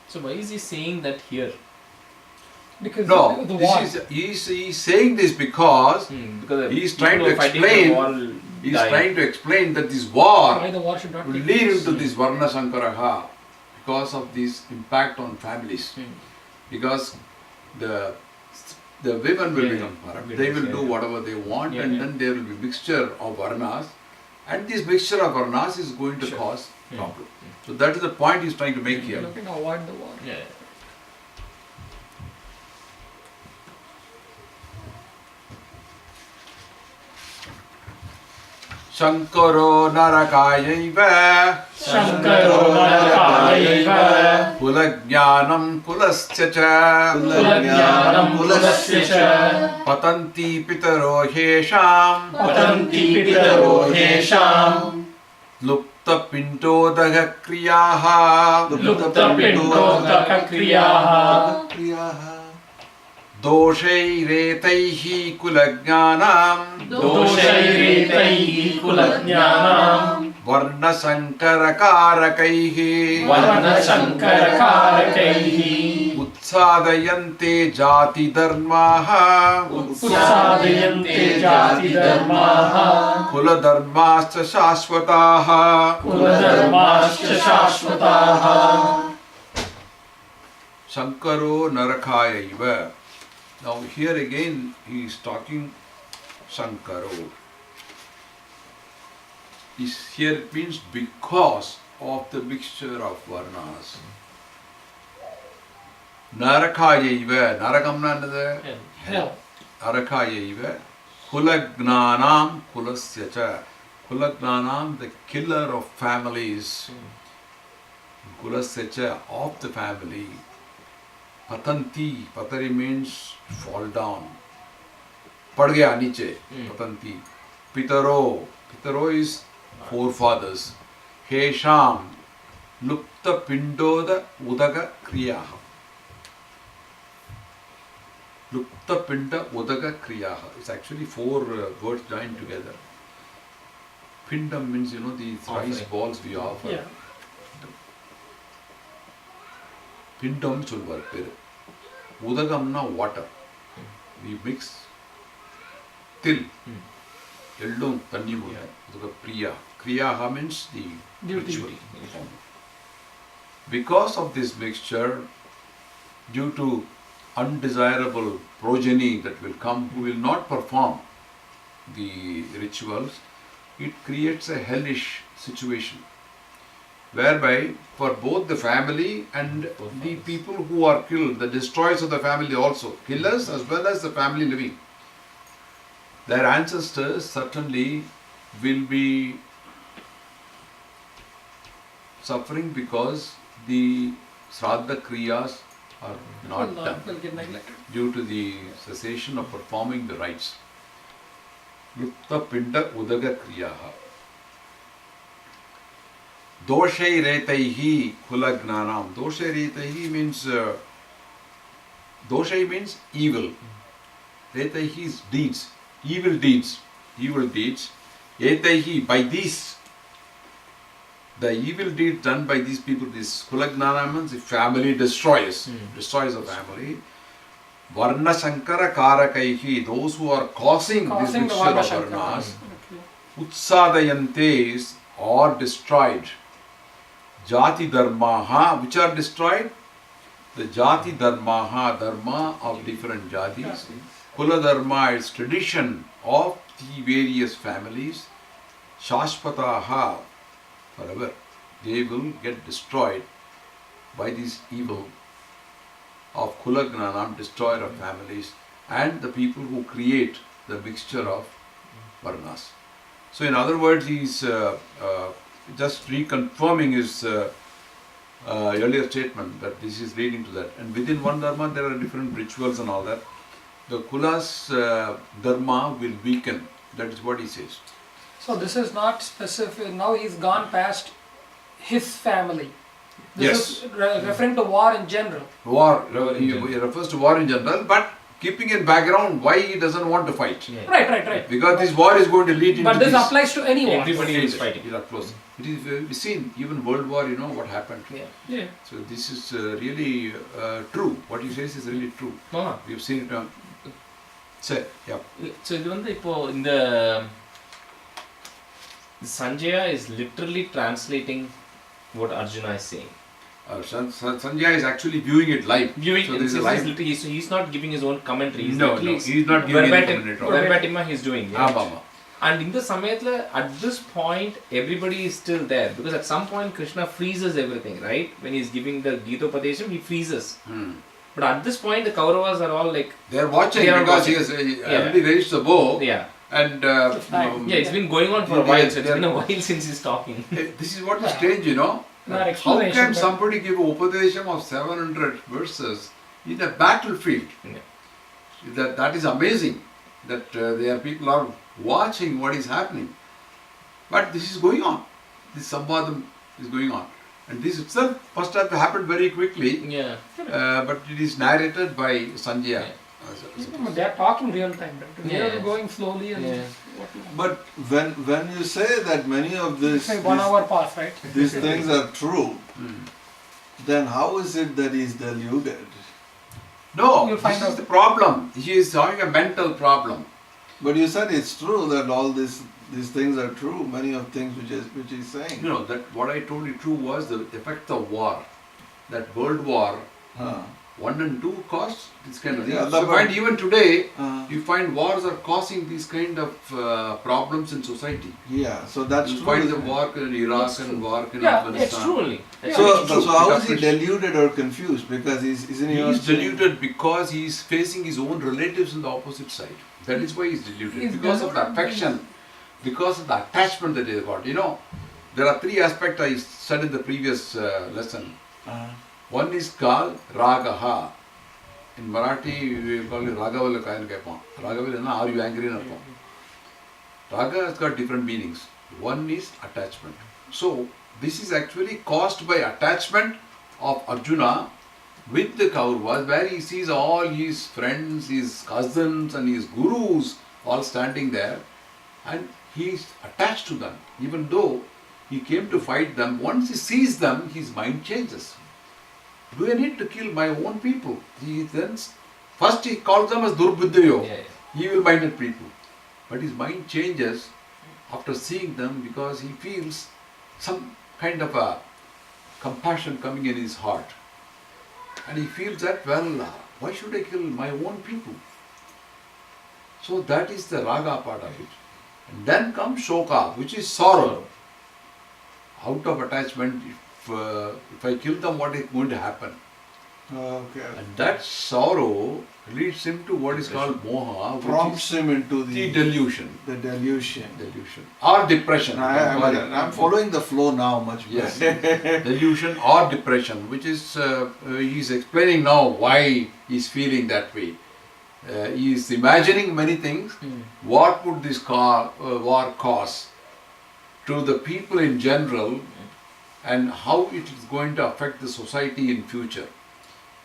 So why is he saying that here? Because No, the war. he's saying this because Because He is people trying who to are fighting the explain- war he's die. trying to explain that this war Why the war should not will take lead place. into this Varna Sankaraha because of this impact on families. Because the women will Yeah, become yeah. corrupt. They will Yeah, do yeah. whatever they want, Yeah, and yeah. then there will be mixture of Varnas, and this mixture of Varnas is going to Sure. cause Yeah. problem. So that is the point he's trying to make We're here. looking to avoid the war. Yeah. Shankaro Narakayaiva Shankaro Narakayaiva Kulajnanam Kulasya cha Kulajnanam Kulasya cha Patanti Pitaro Hesham Patanti Pitaro Hesham Lupta Pintodaga Kriyaha Lupta Pindodaka Kriyaha Kriyaha. Doshairetaihi Kulajnanam Doshairetaihi Kulajnanam Varna Sankarakarakaihi Varna Sankarakaihi Utsadayante Jati Dharmaha Utsadayante Jati Dharmaha Kula Dharmascha Shashvataha Kuladharmascha Shashvataha Shankaro Narakayaiva. Now here again he is talking Shankaro. Here it means because of the mixture of Varnas. Narakayaiva. Narakamna another. Hell. Narakayaiva. Kulagnanam kulasya cha. Kulagnanam, the killer of families. Kulasya cha, of the family. Patanti, patari means fall down. Pad gaya niche, patanti. Pitaro, pitaro is forefathers. Hesham, lupta pindoda udaga kriyaha. Lupta pinda udaga kriyaha. It's actually four words joined together. Pindam means, you know, these rice Offering. balls we offer. Yeah. Pindam சொல்வார் பேரு. உதகம்னா water. We mix till. எள்ளும் தண்ணி போல. உதக priya. Kriyaha means the Duty. ritual. Because of this mixture, due to undesirable progeny that will come who will not perform the rituals, it creates a hellish situation. Whereby for both the family and the people who are killed, the destroyers of the family also, killers as well as the family living, their ancestors certainly will be suffering because the Shraddha Kriyas are not done Will get neglected. due to the cessation of performing the rites. Lupta Pinda Udaga Kriyaha. Doshai Retaihi Kulagnanam. Doshai Retaihi means Doshai means evil. Retaihi is deeds, evil deeds, evil deeds. Etaihi, by these, the evil deeds done by these people, this Kulagnanam means the family destroys a family. Varna Sankara Karakaihi, those who are causing this Causing the mixture Varna of Shankara. Varnas. Okay. Utsadayantes are destroyed. Jati Dharmaha, which are destroyed? The Jati Dharmaha, Dharma of different Jatis. Kula Dharma is tradition of the various families. Shashpataha, forever. They will get destroyed by this evil of Kulagnanam, destroyer of families, and the people who create the mixture of Varnas. So in other words, he's just reconfirming his earlier statement that this is leading to that. And within one dharma, there are different rituals and all that. The Kula's dharma will weaken. That is what he says. So this is not specific. Now he's gone past his family. This Yes. is referring to war in general. War, War in he general. refers to war in general, but keeping in background why he doesn't want to fight. Yeah. Right. Because this war is going to lead into But this this. applies to any war. Everybody is fighting. You're not close. It is, we've seen even World War, you know what happened. Yeah. Yeah. So this is really true. What he says is really true. ஆமா. We've seen it on. Say, yeah. So இது வந்து இப்போ இந்த Sanjaya is literally translating what Arjuna is saying. Sanjay is actually viewing it live. Viewing so it, this is he's live. literally, he's not giving his own commentary. He's No, literally he's not giving any verbatim, commentary. verbatim he's doing. Yeah. Abama. And in the Samayatla, at this point, everybody is still there because at some point Krishna freezes everything, right? When he's giving the Gita-padesham, he freezes. But at this point, the Kauravas are all like, They are watching They are because watching. he has already raised the bow yeah. and Yeah, it's been going on for a They- while, so it's they- been a while since he's talking. This is what is strange, you know. Not How explanation, can but- somebody give Upadesham of 700 verses in a battlefield? Yeah. That is amazing. That there people are watching what is happening. But this is going on. This Sambhadam is going on. And this itself must have happened very quickly. Yeah. But it is narrated by Sanjaya. Yeah. They are talking real time. Right? They are Yeah. going slowly and Yeah. whatnot. But when you say that many of It's like 1 hour pass, right? these things are true, then how is it that he's deluded? No, You'll this find is out. the problem. He is having a mental problem. But you said it's true that all these things are true. Many of things which he's saying. You know, that what I told you true was the effect of war. That World War Huh. 1 and 2 caused this kind of thing. Yeah, So that you find even today, you find wars are causing these kind of problems in society. Yeah, so that's You true. find the isn't it? war in Iraq and war in Yeah, Afghanistan. It's true only. Yeah. So true. how is he Because- deluded or confused? Because isn't he He is also- deluded because he is facing his own relatives on the opposite side. That is why he is deluded. He's Because of the deluded. affection, because of the attachment that he has got. You know, there are 3 aspects I said in the previous lesson. One is called Ragaha. In Marathi, we call it Ragavala Kayan Kepam. Ragavala, are you angry? Raga has got different meanings. One is attachment. So, this is actually caused by attachment of Arjuna with the Kauravas, where he sees all his friends, his cousins, and his gurus all standing there, and he is attached to them. Even though he came to fight them, once he sees them, his mind changes. Do I need to kill my own people? He then, first he calls them as Durbuddhayo, Yeah, evil-minded people. But his mind changes after seeing them because he feels some kind of a compassion coming in his heart. And he feels that, well, why should I kill my own people? So that is the raga part of it. And then comes shoka, which is sorrow. Out of attachment, if I kill them, what is going to happen? Okay. And that sorrow leads him to what is called moha, which Prompts him into is the the delusion. delusion. Delusion. Or depression. I'm following the flow now much Yes. better. Delusion or depression, which is, he's explaining now why he's feeling that way. He is imagining many things. What would this war cause to the people in general, and how it is going to affect the society in future.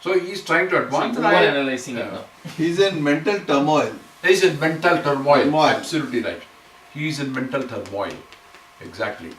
So he is trying to So advance. it's more analyzing it now. He's in mental turmoil. He is in mental turmoil. Turmoil. Absolutely right. He is in mental turmoil. Exactly.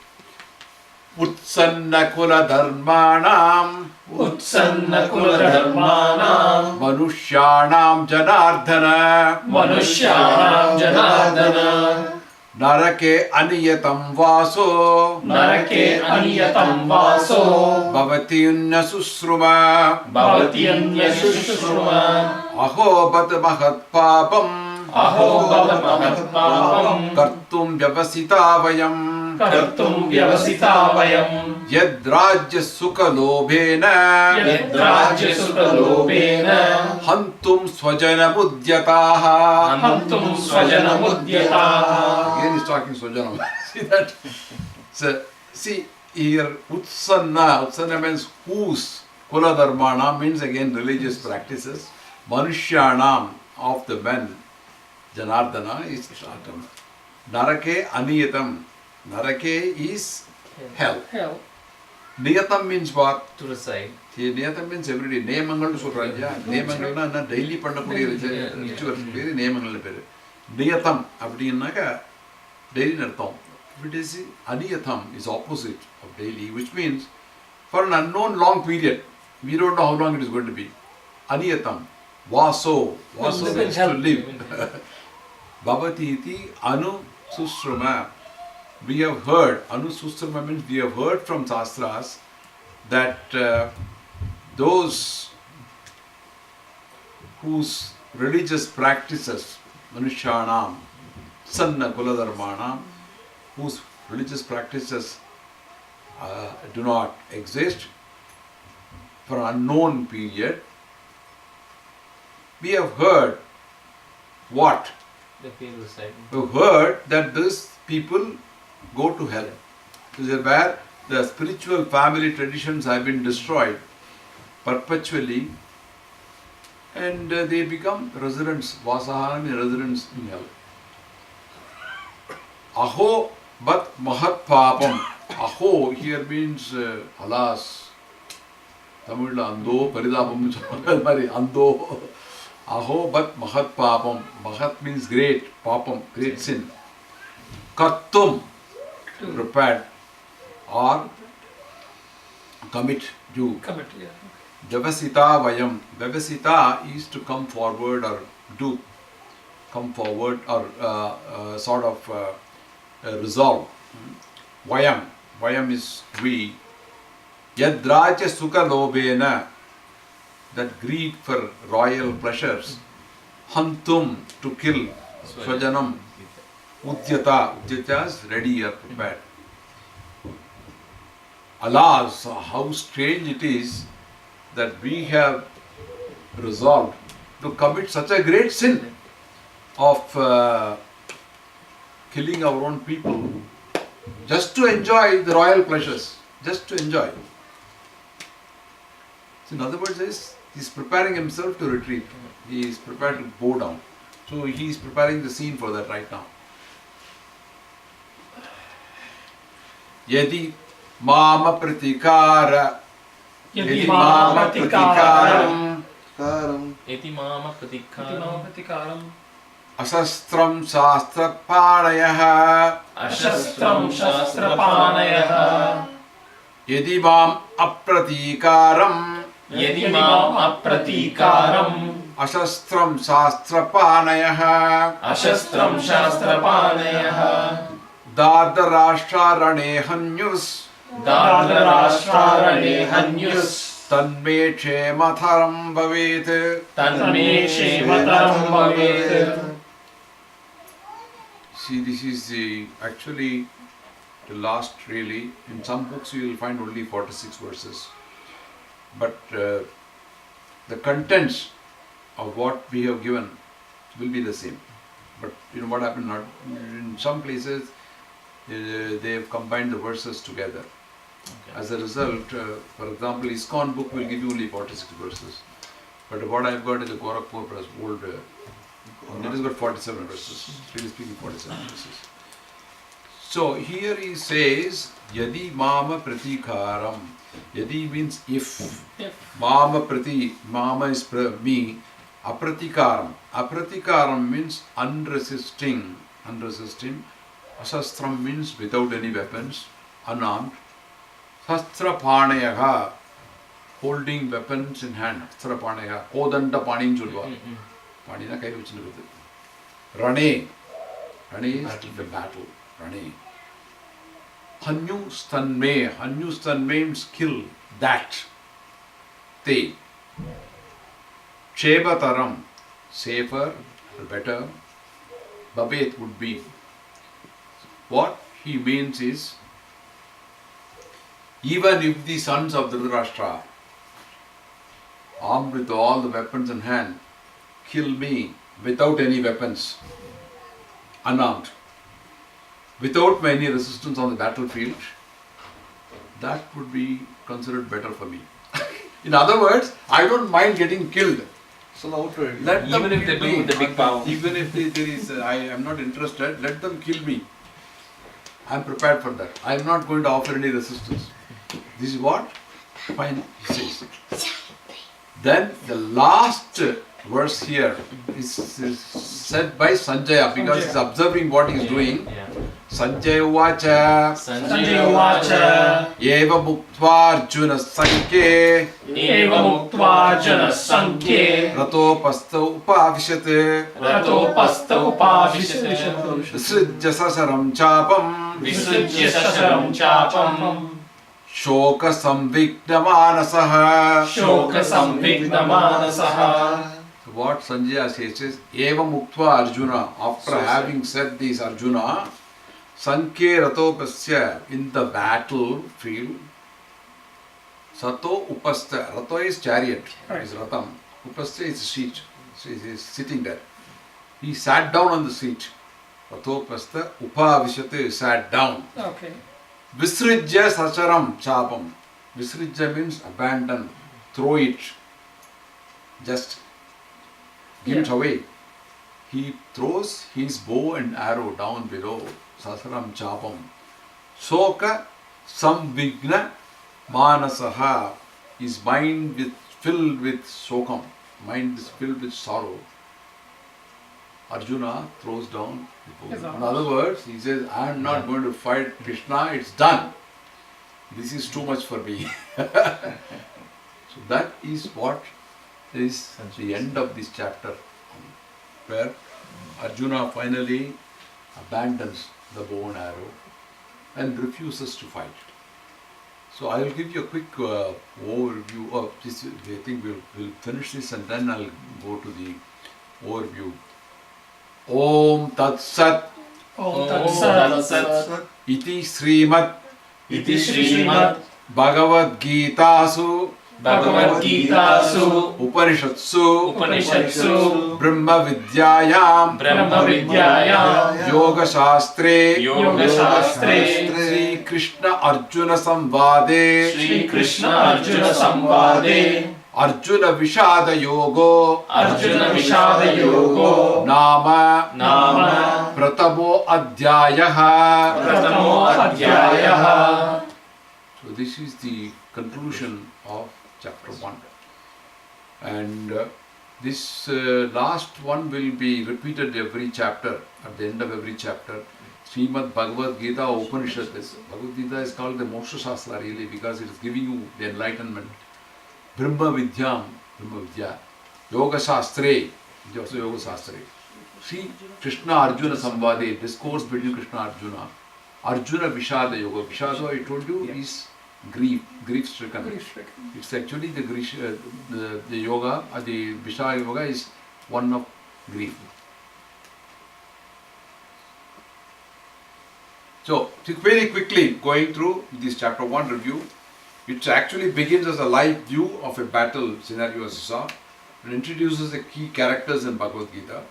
Utsanna kula dharmanam Utsanna kula dharmanam manushyanam janardhana Manushyanam janardana narake aniyatam vaso Narake aniyatam vaso bhavati unna susruma Bhavati anya shushurma aho bat mahat papam Aho bhava mahatpapam kartum vyavasita vayam Kartum vyavasita vayam yadrajya sukha lobhena Yadrajya sukalobena hantum swajana mudyataha. Hantum swajana mudyataha Again he's talking swajana. See that? So, see here Utsanna means whose, Kula Dharmana means again religious practices. Manushyanam of the men, Janardana is Shatana. Narake aniyatam. Narake is hell. Hell. Niyatam means what? To reside. See, niyatam means every day. Neyamangal சொல்றாங்க இல்லையா? நேமங்கள்னா என்ன daily பண்ணக்கூடிய rituals பேரு நேமங்கள்னு பேரு. நியதம் அப்படின்னாக்கா டெய்லின்னு அர்த்தம். It is aniyatam is opposite of daily, which means for an unknown long period. We don't know how long it is going to be. Aniyatam. Vaso. Vaso means to live. Bhavati iti anu susrama. We have heard, anu susrama means we have heard from Shastras that those whose religious practices, Manushyanam, Sanna Kuladharmanam, whose religious practices do not exist for an unknown period, we have heard what? The field reside. We have heard that these people go to hell. This is where the spiritual family traditions have been destroyed perpetually, and they become residents, Vasahanami residents in hell. Aho but mahat papam. Aho here means alas. Tamil ando paridapam சொல்றாங்க மாதிரி ando. Aho but mahat papam. Mahat means great, papam, great sin. Kattum, prepared or commit, do. Commit, yeah. Vyavasita vayam. Vyavasita is to come forward or do. Come forward or sort of resolve. Vayam. Vayam is we. Yadraja sukha lobena. That greed for royal pleasures. Hantum, to kill. Swajanam. Udyata. Udyata is ready or prepared. Alas, how strange it is that we have resolved to commit such a great sin of killing our own people just to enjoy the royal pleasures, just to enjoy. So in other words, he is preparing himself to retreat. He is prepared to bow down. So he is preparing the scene for that right now. Yadi mama pratikara. Yadi mama pratikaram. Karam. Eti mama pratikharam. Pratikaram. Asastram shastra panayaha. Ashastram shastra panayaha. Yadi mam apratikaram. Yadi mam apratikaram. Asastram shastra panayaha. Ashastram shastra panayaha. Dardarashtra rane hanyus. Dardarashtrarane hanyus. Tanme kshematharam bhavet. Tanme shemataram bhavet. See, this is actually the last really. In some books you will find only 46 verses. But the contents of what we have given will be the same. But you know what happened? In some places they have combined the verses together. Okay. As a result, for example, ISKCON book will give you only 46 verses. But what I've got is a Gorakhpur Press old. It has got 47 verses. Really speaking, 47 verses. So here he says, Yadi mama pratikaram. Yadi means if. Mama prati. Mama is me. Apratikaram. Apratikaram means unresisting. Unresisting. Asastram means without any weapons. Unarmed. Shastra panayaha. Holding weapons in hand. Shastra panayaha. Kodanda panin julva. Panina kai vichinirudhu. Rane. Rane is the battle. Rane. Hanyu stanme. Hanyu stanme means kill. That. Te. Chebataram. Safer or better. Babet would be. What he means is, even if the sons of Dhritarashtra, armed with all the weapons in hand, kill me without any weapons, unarmed, without any resistance on the battlefield, that would be considered better for me. In other words, I don't mind getting killed So outright. Let them Even if they kill do me. with the big power. Even if there is, I am not interested, let them kill me. I am prepared for that. I am not going to offer any resistance. This is what? Fine, he says. Then the last verse here is said by Sanjaya because he is observing what he is doing. Yeah. Sanjaya Uvacha Sanjay Uvacha Eva Muktva Arjuna Sankhe Eva Muktva Jana Sankhe Ratopastha Upavishat Ratopastha Upavishat Visrijya Sasaram Chapam Visrijya Sasaram Chapam Shoka Samvigna Manasaha. Shoka Samvigna Manasaha. What Sanjaya says is Eva Muktva Arjuna. After having said this, Arjuna Sankhe Ratopasya, in the battlefield, Sato Upastha. Rato is chariot, is Ratam. Upastha is seat. So he is sitting there. He sat down on the seat. Ratopastha Upavishate, sat down. Okay. Visrijya Sacharam Chapam. Visrijya means abandon, throw it, just give it away. He throws his bow and arrow down below. Sasaram Chapam. Soka Samvigna Manasaha. His mind filled with sokam. Mind is filled with sorrow. Arjuna throws down the bow. In other words, he says, I am not going to fight Krishna, it's done. This is too much for me. So that is what is the end of this chapter, where Arjuna finally abandons the bow and arrow and refuses to fight. So I will give you a quick overview of this. I think we'll finish this and then I'll go to the overview. Om Tat Sat Om Tat Tat Sat. Iti Srimad Iti Srimad Bhagavad Gitasu Bhagavad Gitasu Upanishatsu Upanishatsu Brahma Vidyayam Brahma Vidyayam Yoga Shastre Yoga Shastre Sri Krishna Arjuna Samvade Shri Krishna Arjuna Samvade Arjuna Vishada Yogo Arjuna Vishada Yogo Nama Pratamo Adhyayaha. Pratamo Adhyayaha. So this is the conclusion of chapter 1. And this last one will be repeated every chapter, at the end of every chapter. Srimad Bhagavad Gita Upanishad. Bhagavad Gita is called the Moksha Shastra really because it is giving you the enlightenment. Brahma Vidyam, Brahma Vidya. Yoga Shastre, also Yoga Shastre. Sri Krishna Arjuna Samvade, discourse between Krishna and Arjuna. Arjuna Vishada Yoga. Vishada, I told you, is grief stricken. It's actually the yoga, the Vishada Yoga is one of grief. So, very quickly going through this chapter 1 review, it actually begins as a live view of a battle scenario as you saw, and introduces the key characters in Bhagavad Gita.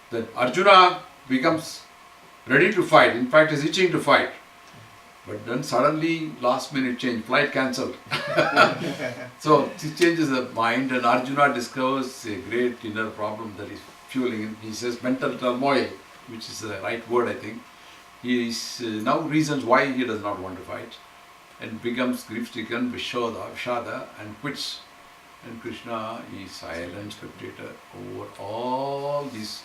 Then Arjuna becomes ready to fight, in fact is itching to fight. But then suddenly, last minute change, flight cancelled. So he changes the mind and Arjuna discovers a great inner problem that is fueling him. He says mental turmoil, which is the right word I think. He is now reasons why he does not want to fight and becomes grief-stricken, Vishada and quits. And Krishna is silent spectator over all these.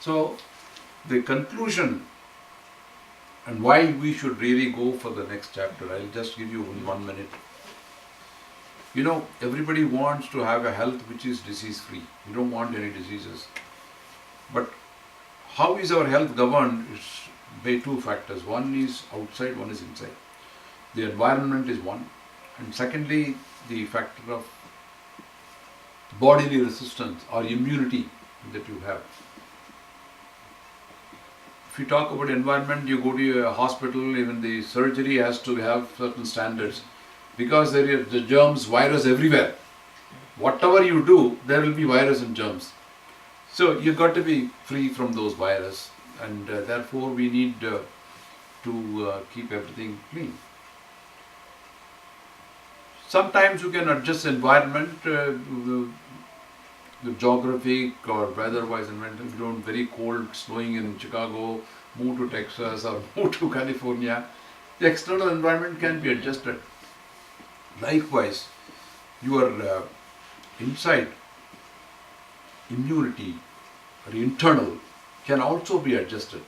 So the conclusion and why we should really go for the next chapter, I'll just give you in 1 minute. You know, everybody wants to have a health which is disease-free. We don't want any diseases. But how is our health governed? It's by two factors. One is outside, one is inside. The environment is one. And secondly, the factor of bodily resistance or immunity that you have. If you talk about environment, you go to a hospital, even the surgery has to have certain standards because there are the germs, virus everywhere. Whatever you do, there will be virus and germs. So you've got to be free from those viruses, and therefore we need to keep everything clean. Sometimes you can adjust environment the geographic or weather-wise environment. If you don't very cold, snowing in Chicago, move to Texas or move to California, the external environment can be adjusted. Likewise, your inside immunity or internal can also be adjusted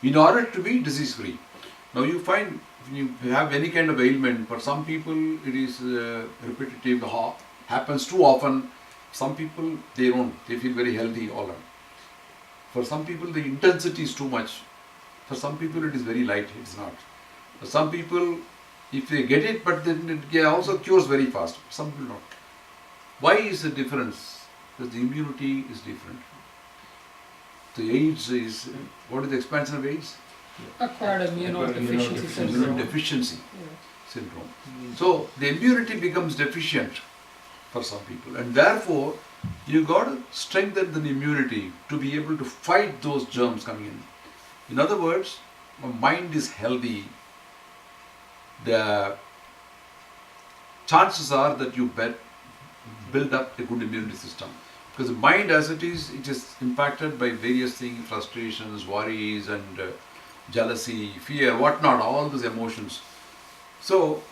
in order to be disease free. Now you find if you have any kind of ailment, for some people it is repetitive, happens too often. Some people they don't, they feel very healthy all around. For some people the intensity is too much. For some people it is very light, it's not. For some people, if they get it, but then it also cures very fast. Some people not. Why is the difference? Because the immunity is different. The AIDS is, what is the expansion of AIDS? Acquired immunodeficiency syndrome. Immunodeficiency Yeah. syndrome. So the immunity becomes deficient for some people, and therefore you got to strengthen the immunity to be able to fight those germs coming in. In other words, when mind is healthy, the chances are that you build up a good immunity system. Because the mind as it is impacted by various things, frustrations, worries and jealousy, fear, whatnot, all those emotions. So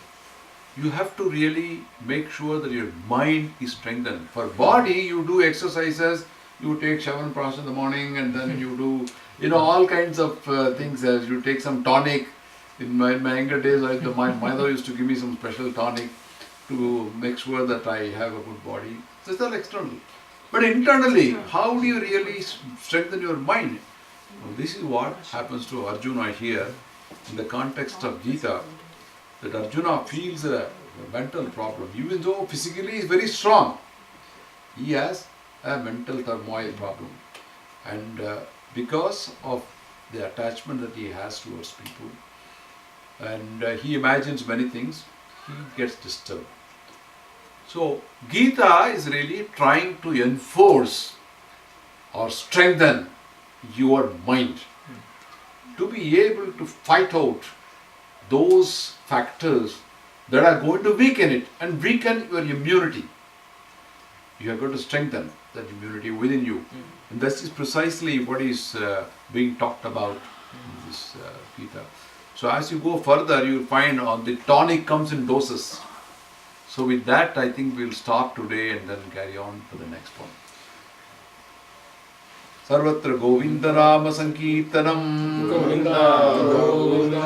you have to really make sure that your mind is strengthened. For body, you do exercises, you take Chyawanprash in the morning and then you do, all kinds of things. As you take some tonic. In my younger days, my mother used to give me some special tonic to make sure that I have a good body. So it's all external. But internally, how do you really strengthen your mind? Well, this is what happens to Arjuna here in the context of Gita, that Arjuna feels a mental problem. Even though physically he is very strong, he has a mental turmoil problem. And because of the attachment that he has towards people, and he imagines many things, he gets disturbed. So Gita is really trying to enforce or strengthen your mind to be able to fight out those factors that are going to weaken it and weaken your immunity. You are going to strengthen that immunity within you. And that is precisely what is being talked about in this Gita. So as you go further, you will find the tonic comes in doses. So with that, I think we'll stop today and then carry on to the next one. Sarvatra Govinda Rama Sankirtanam Govinda, Govinda.